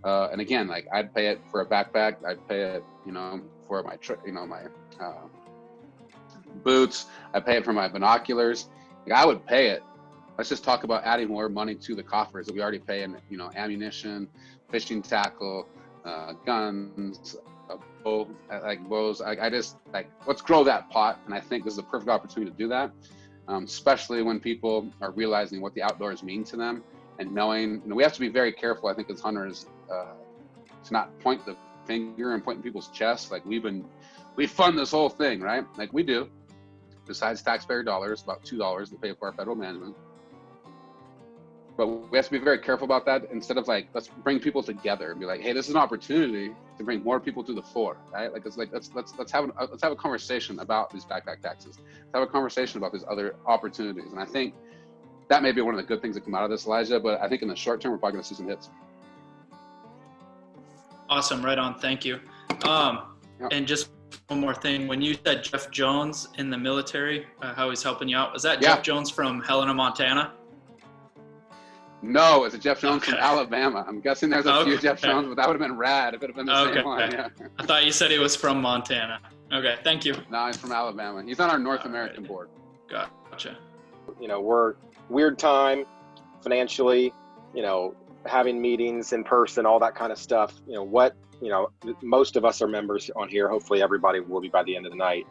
and again, like I'd pay it for a backpack, I'd pay it, for my, my boots, I pay it for my binoculars. Like I would pay it. Let's just talk about adding more money to the coffers that we already pay in, ammunition, fishing tackle, guns, bows. I just let's grow that pot, and I think this is a perfect opportunity to do that, especially when people are realizing what the outdoors mean to them and knowing. We have to be very careful, I think, as hunters, to not point the finger and point in people's chests. Like we fund this whole thing, right? Like we do. Besides taxpayer dollars, about $2 to pay for our federal management. But we have to be very careful about that. Instead of let's bring people together and be like, hey, this is an opportunity to bring more people to the fore, right? Let's have a conversation about these backpack taxes. Let's have a conversation about these other opportunities. And I think that may be one of the good things that come out of this, Elijah. But I think in the short term, we're probably going to see some hits. Awesome, right on. Thank you. And just one more thing. When you said Jeff Jones in the military, how he's helping you out, was that Jeff Jones from Helena, Montana? No, it's a Jeff Jones from Alabama. I'm guessing there's a few Jeff Jones, but that would have been rad if it had been the same one. Yeah. I thought you said he was from Montana. Okay, thank you. No, he's from Alabama. He's on our North American board. Gotcha. We're weird time financially, having meetings in person, all that kind of stuff. Most of us are members on here. Hopefully everybody will be by the end of the night.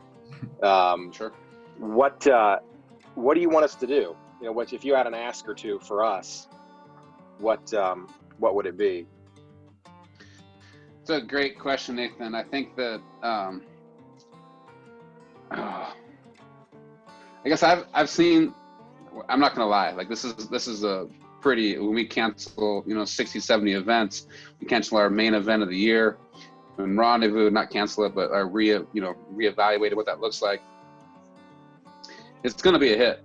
Sure. What do you want us to do? If you had an ask or two for us, what would it be? It's a great question, Nathan. I think that I guess I've seen. I'm not gonna lie. This is a pretty. When we cancel 60, 70 events, we cancel our main event of the year. And Rendezvous, not cancel it, but reevaluated what that looks like. It's gonna be a hit.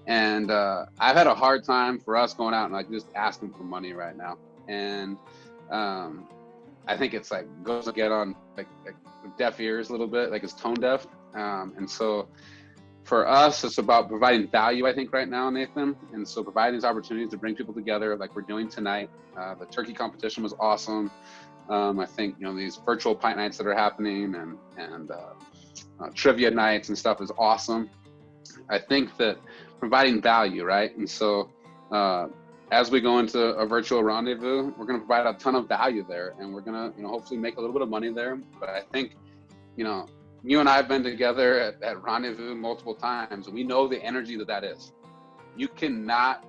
And I've had a hard time for us going out and just asking for money right now. And I think it's goes to get on deaf ears a little bit, it's tone deaf. And so for us, it's about providing value, I think, right now, Nathan. And so providing these opportunities to bring people together like we're doing tonight. The turkey competition was awesome. I think, these virtual pint nights that are happening and trivia nights and stuff is awesome. I think that providing value, right? And so as we go into a virtual rendezvous, we're going to provide a ton of value there, and we're going to, hopefully make a little bit of money there. But I think, you and I have been together at Rendezvous multiple times, and we know the energy that is. You cannot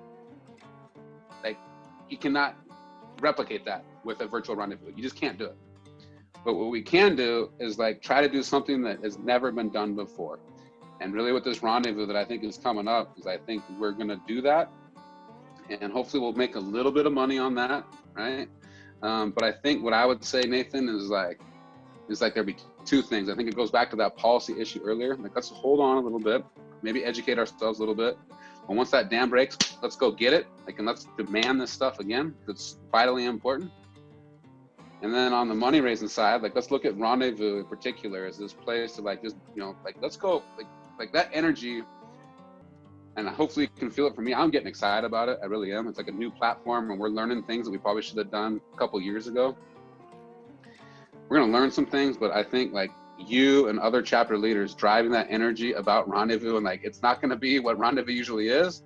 replicate that with a virtual rendezvous. You just can't do it. But what we can do is try to do something that has never been done before. And really with this rendezvous that I think is coming up is I think we're going to do that. And hopefully we'll make a little bit of money on that, right? But I think what I would say, Nathan, is there'd be two things. I think it goes back to that policy issue earlier. Let's hold on a little bit, maybe educate ourselves a little bit. But once that dam breaks, let's go get it. And let's demand this stuff again. It's vitally important. And then on the money raising side, let's look at Rendezvous in particular as this place to let's go, that energy and hopefully you can feel it from me. I'm getting excited about it. I really am. It's like a new platform, and we're learning things that we probably should have done a couple years ago. We're going to learn some things, but I think like you and other chapter leaders driving that energy about Rendezvous, and like, it's not going to be what Rendezvous usually is.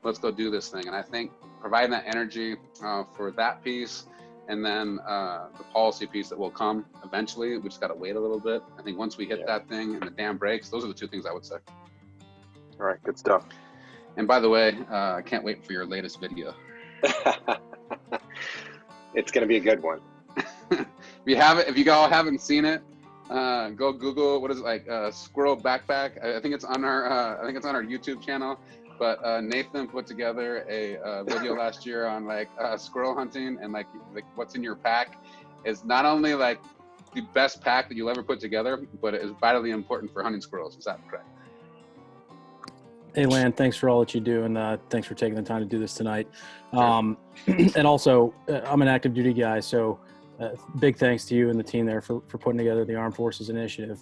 Let's go do this thing. And I think providing that energy for that piece, and then the policy piece that will come eventually, we just got to wait a little bit. I think once we hit that thing and the dam breaks, those are the two things I would say. All right, good stuff. And by the way, I can't wait for your latest video. It's going to be a good one. If you all haven't seen it, go Google, what is it, like squirrel backpack. I think it's on our YouTube channel. But Nathan put together a video last year on like squirrel hunting, and like what's in your pack is not only like the best pack that you'll ever put together, but it is vitally important for hunting squirrels. Is that correct? Hey, Lan, thanks for all that you do, and thanks for taking the time to do this tonight. And also, I'm an active duty guy, so big thanks to you and the team there for putting together the Armed Forces Initiative.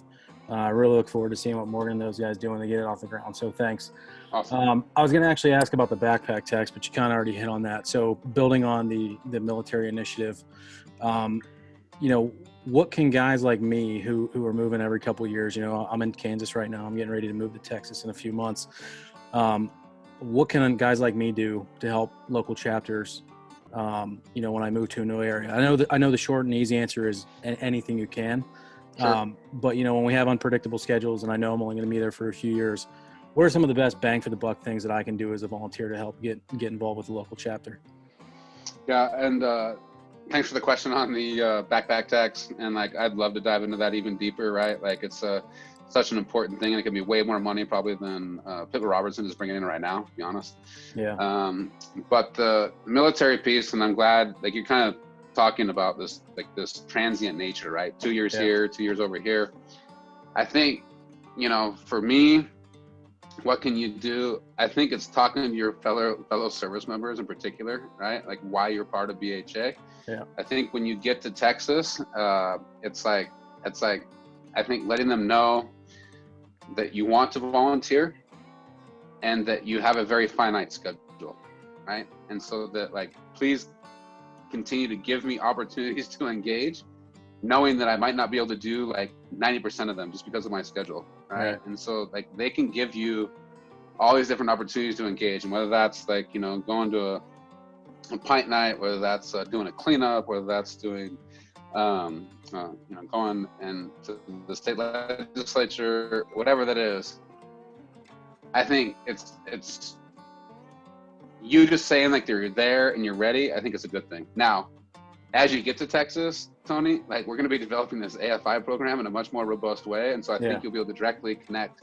I really look forward to seeing what Morgan and those guys do when they get it off the ground, so thanks. Awesome. I was going to actually ask about the backpack tax, but you kind of already hit on that. So building on the military initiative, what can guys like me who are moving every couple of years, I'm in Kansas right now, I'm getting ready to move to Texas in a few months. What can guys like me do to help local chapters, when I move to a new area? I know the short and easy answer is anything you can. Sure. But when we have unpredictable schedules, and I know I'm only going to be there for a few years, what are some of the best bang for the buck things that I can do as a volunteer to help get involved with the local chapter? Yeah, and thanks for the question on the backpack tax. And like, I'd love to dive into that even deeper, right? Like, it's such an important thing, and it can be way more money probably than Pittman Robertson is bringing in right now, to be honest. Yeah. But the military piece, and I'm glad, like, you're kind of talking about this, like this transient nature, right? 2 years here, 2 years over here. I think, for me, what can you do? I think it's talking to your fellow service members in particular, right? Like why you're part of BHA. Yeah. I think when you get to Texas, it's like I think letting them know that you want to volunteer and that you have a very finite schedule, right? And so that, like, please continue to give me opportunities to engage, knowing that I might not be able to do like 90% of them just because of my schedule, right? And so like they can give you all these different opportunities to engage, and whether that's like, going to a pint night, whether that's doing a cleanup, whether that's doing, going and to the state legislature, whatever that is. I think it's you just saying like you're there and you're ready. I think it's a good thing. Now, as you get to Texas, Tony, like we're going to be developing this AFI program in a much more robust way. And so I think you'll be able to directly connect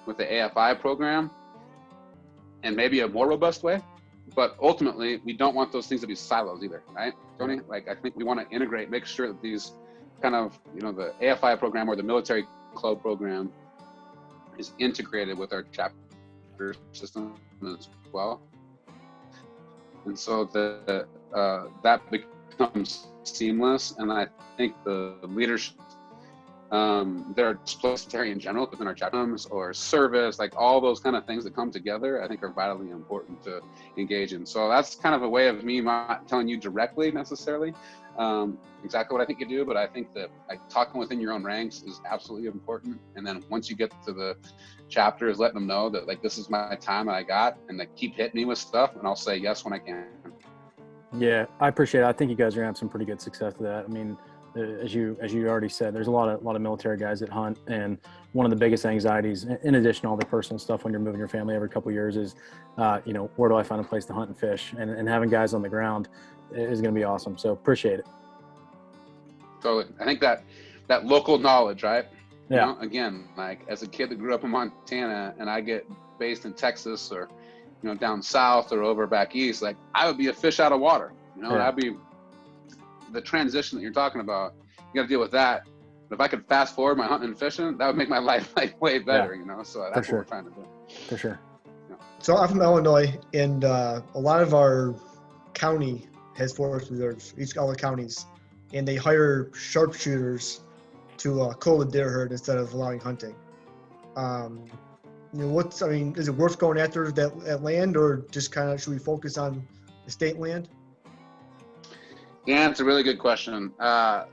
with the AFI program in maybe a more robust way. But ultimately, we don't want those things to be silos either, right, Tony? Like, I think we want to integrate, make sure that these kind of, the AFI program or the military club program is integrated with our chapter system as well. And so that becomes seamless. And I think the leadership, there are military in general within our chapters or service, like all those kind of things that come together, I think are vitally important to engage in. So that's kind of a way of me not telling you directly necessarily exactly what I think you do, but I think that like talking within your own ranks is absolutely important. And then once you get to the chapters, letting them know that like this is my time that I got, and like keep hitting me with stuff, and I'll say yes when I can. Yeah, I appreciate it. I think you guys are gonna have some pretty good success with that. I mean, as you already said, there's a lot of military guys that hunt, and one of the biggest anxieties, in addition to all the personal stuff when you're moving your family every couple of years, is where do I find a place to hunt and fish, and having guys on the ground is going to be awesome. So appreciate it. Totally. I think that local knowledge, right? Yeah. Again, like as a kid that grew up in Montana and I get based in Texas or down south or over back east, like I would be a fish out of water, and I'd be the transition that you're talking about. You got to deal with that. But if I could fast forward my hunting and fishing, that would make my life like way better, So that's what we're trying to do. For sure. Yeah. So I'm from Illinois, and a lot of our county has forest reserves, all the counties, and they hire sharpshooters to cull the deer herd instead of allowing hunting. what's, I mean, is it worth going after that land, or just kind of should we focus on the state land? Yeah, it's a really good question. I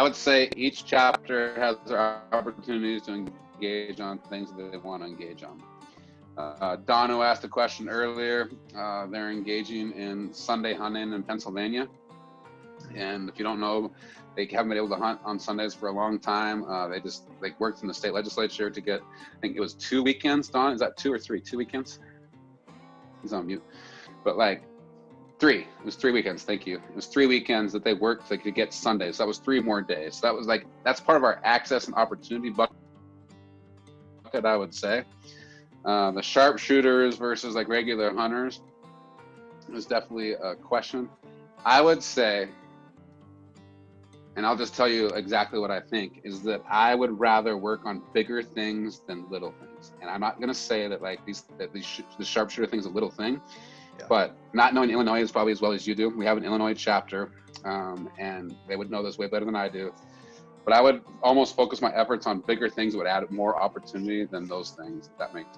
would say each chapter has their opportunities to engage on things that they want to engage on. Don, who asked a question earlier, they're engaging in Sunday hunting in Pennsylvania. And if you don't know, they haven't been able to hunt on Sundays for a long time. They worked in the state legislature to get, I think it was 2 weekends, Don, is that 2 or 3? 2 weekends? He's on mute. But like 3, it was 3 weekends, thank you. It was 3 weekends that they worked to get Sundays. So that was 3 more days. So that was like, that's part of our access and opportunity bucket, I would say. The sharpshooters versus like regular hunters is definitely a question. I would say, and I'll just tell you exactly what I think, is that I would rather work on bigger things than little things. And I'm not going to say that like the sharpshooter thing is a little thing, but not knowing Illinois as probably as well as you do. We have an Illinois chapter, and they would know this way better than I do. But I would almost focus my efforts on bigger things that would add more opportunity than those things, if that makes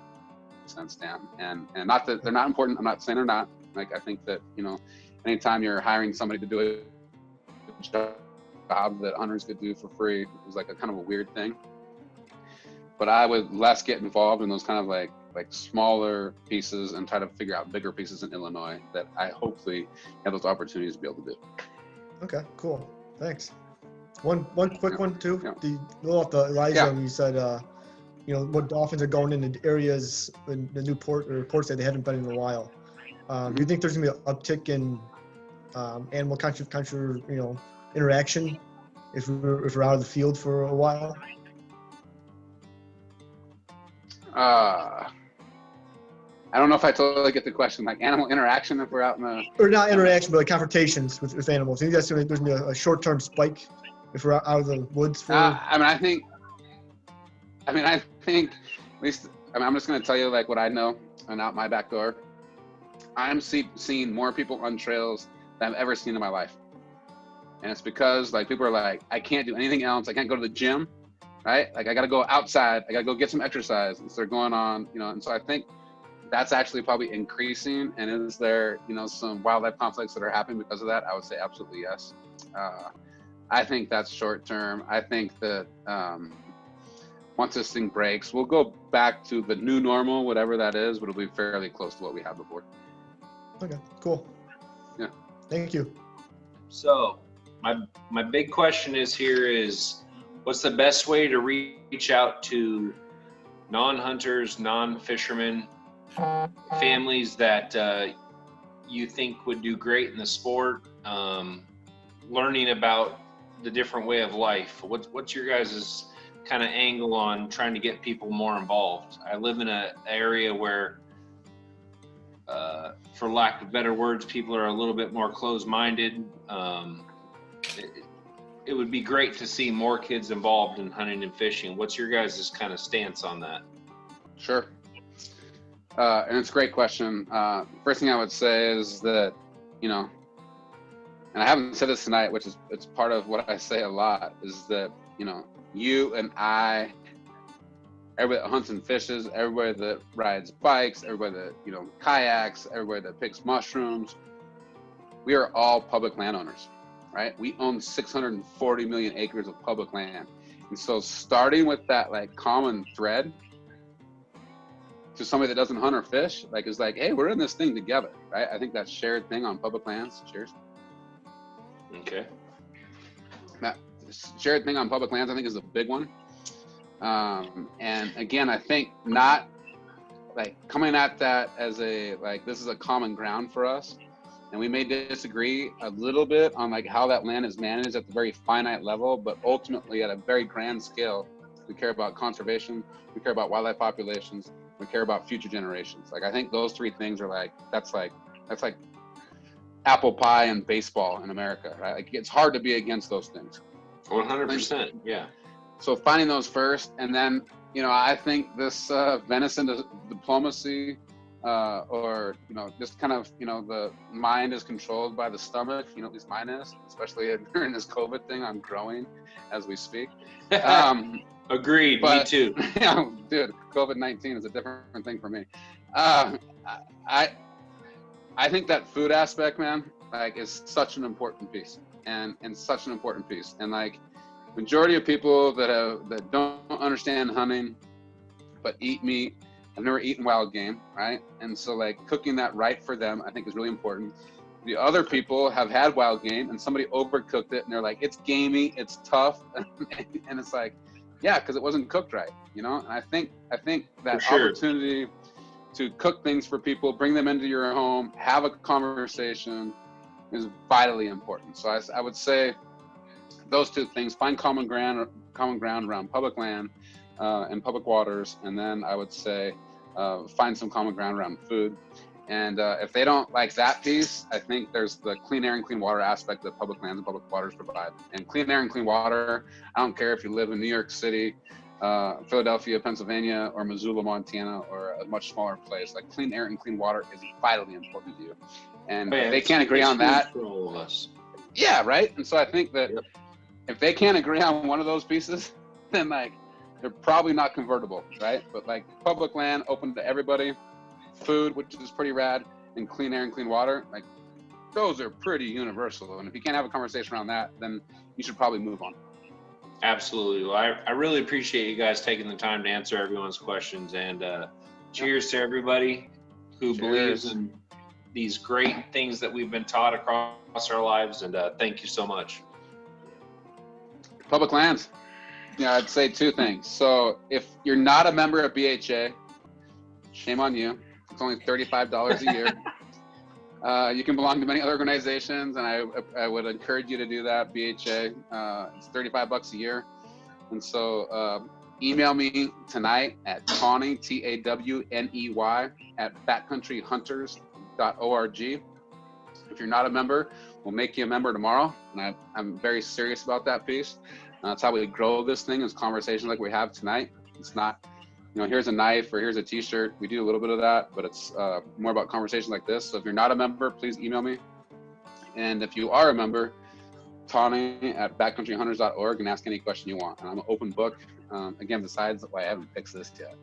sense, Dan. And not that they're not important. I'm not saying they're not. Like, I think that, anytime you're hiring somebody to do a job that hunters could do for free is like a kind of a weird thing. But I would less get involved in those kind of like smaller pieces and try to figure out bigger pieces in Illinois that I hopefully have those opportunities to be able to do. Okay, cool. Thanks. One quick one too. The little off the Elijah, you said what dolphins are going into areas in the new ports that they haven't been in a while. Do you think there's gonna be an uptick in animal interaction if we're out of the field for a while? I don't know if I totally get the question. Like animal interaction if we're out in the... Or not interaction, but like confrontations with animals. Do you think that's there's gonna be a short-term spike if we're out of the woods for... I think at least, I'm just gonna tell you like what I know and out my back door. I'm seeing more people on trails than I've ever seen in my life. And it's because like people are like, I can't do anything else. I can't go to the gym, right? Like I got to go outside. I got to go get some exercise. And so they're going on, and so I think that's actually probably increasing. And is there, some wildlife conflicts that are happening because of that? I would say absolutely yes. I think that's short term. I think that once this thing breaks, we'll go back to the new normal, whatever that is, but it'll be fairly close to what we had before. Okay, cool. Yeah. Thank you. So my big question is what's the best way to reach out to non-hunters, non-fishermen, families that you think would do great in the sport, learning about the different way of life? What's your guys' kind of angle on trying to get people more involved? I live in an area where for lack of better words, people are a little bit more closed-minded. It would be great to see more kids involved in hunting and fishing. What's your guys' kind of stance on that? Sure. And it's a great question. First thing I would say is that, and I haven't said this tonight, which is, it's part of what I say a lot, is that, you and I, everybody that hunts and fishes, everybody that rides bikes, everybody that, kayaks, everybody that picks mushrooms, we are all public landowners, right? We own 640 million acres of public land. And so starting with that like common thread to somebody that doesn't hunt or fish, is like, hey, we're in this thing together, right? I think that shared thing on public lands, cheers. Okay. That shared thing on public lands, I think, is a big one. And again, I think not like coming at that as a, this is a common ground for us. And we may disagree a little bit on how that land is managed at the very finite level, but ultimately at a very grand scale, we care about conservation, we care about wildlife populations, we care about future generations. I think those 3 things are that's like apple pie and baseball in America, right? It's hard to be against those things. 100%, yeah. So finding those first, and then, I think this venison diplomacy, or, just kind of, the mind is controlled by the stomach, at least mine is, especially during this COVID thing, I'm growing as we speak. Agreed. But, me too. Dude, COVID-19 is a different thing for me. I think that food aspect, man, like, is such an important piece, and such an important piece. And like, majority of people that don't understand hunting, but eat meat, have never eaten wild game, right? And so like, cooking that right for them, I think, is really important. The other people have had wild game and somebody overcooked it, and they're like, it's gamey, it's tough, and it's like, yeah, because it wasn't cooked right, you know. And I think that opportunity to cook things for people, bring them into your home, have a conversation, is vitally important. So I would say those two things: find common ground around public land and public waters, and then I would say find some common ground around food. And if they don't like that piece, I think there's the clean air and clean water aspect that public lands and public waters provide. And clean air and clean water, I don't care if you live in New York City, Philadelphia, Pennsylvania, or Missoula, Montana, or a much smaller place. Like, clean air and clean water is vitally important to you. And if they can't agree on that, for all of us. Yeah, right. And so I think that if they can't agree on one of those pieces, then like, they're probably not convertible, right? But like, public land open to everybody, food, which is pretty rad, and clean air and clean water, like, those are pretty universal. And if you can't have a conversation around that, then you should probably move on. Absolutely. Well, I really appreciate you guys taking the time to answer everyone's questions, and cheers to everybody who believes in these great things that we've been taught across our lives, and thank you so much. Public lands. Yeah, I'd say two things. So if you're not a member of BHA, shame on you. It's only $35 a year. You can belong to many other organizations, and I would encourage you to do that. BHA, it's $35 a year. And so email me tonight at Tawney, Tawney, at backcountryhunters.org. If you're not a member, we'll make you a member tomorrow. And I'm very serious about that piece. That's how we grow this thing, is conversations like we have tonight. It's not, you know, here's a knife or here's a t-shirt. We do a little bit of that, but it's more about conversations like this. So if you're not a member, please email me. And if you are a member, Tawney at backcountryhunters.org, and ask any question you want. And I'm an open book. Again, besides, I haven't fixed this yet.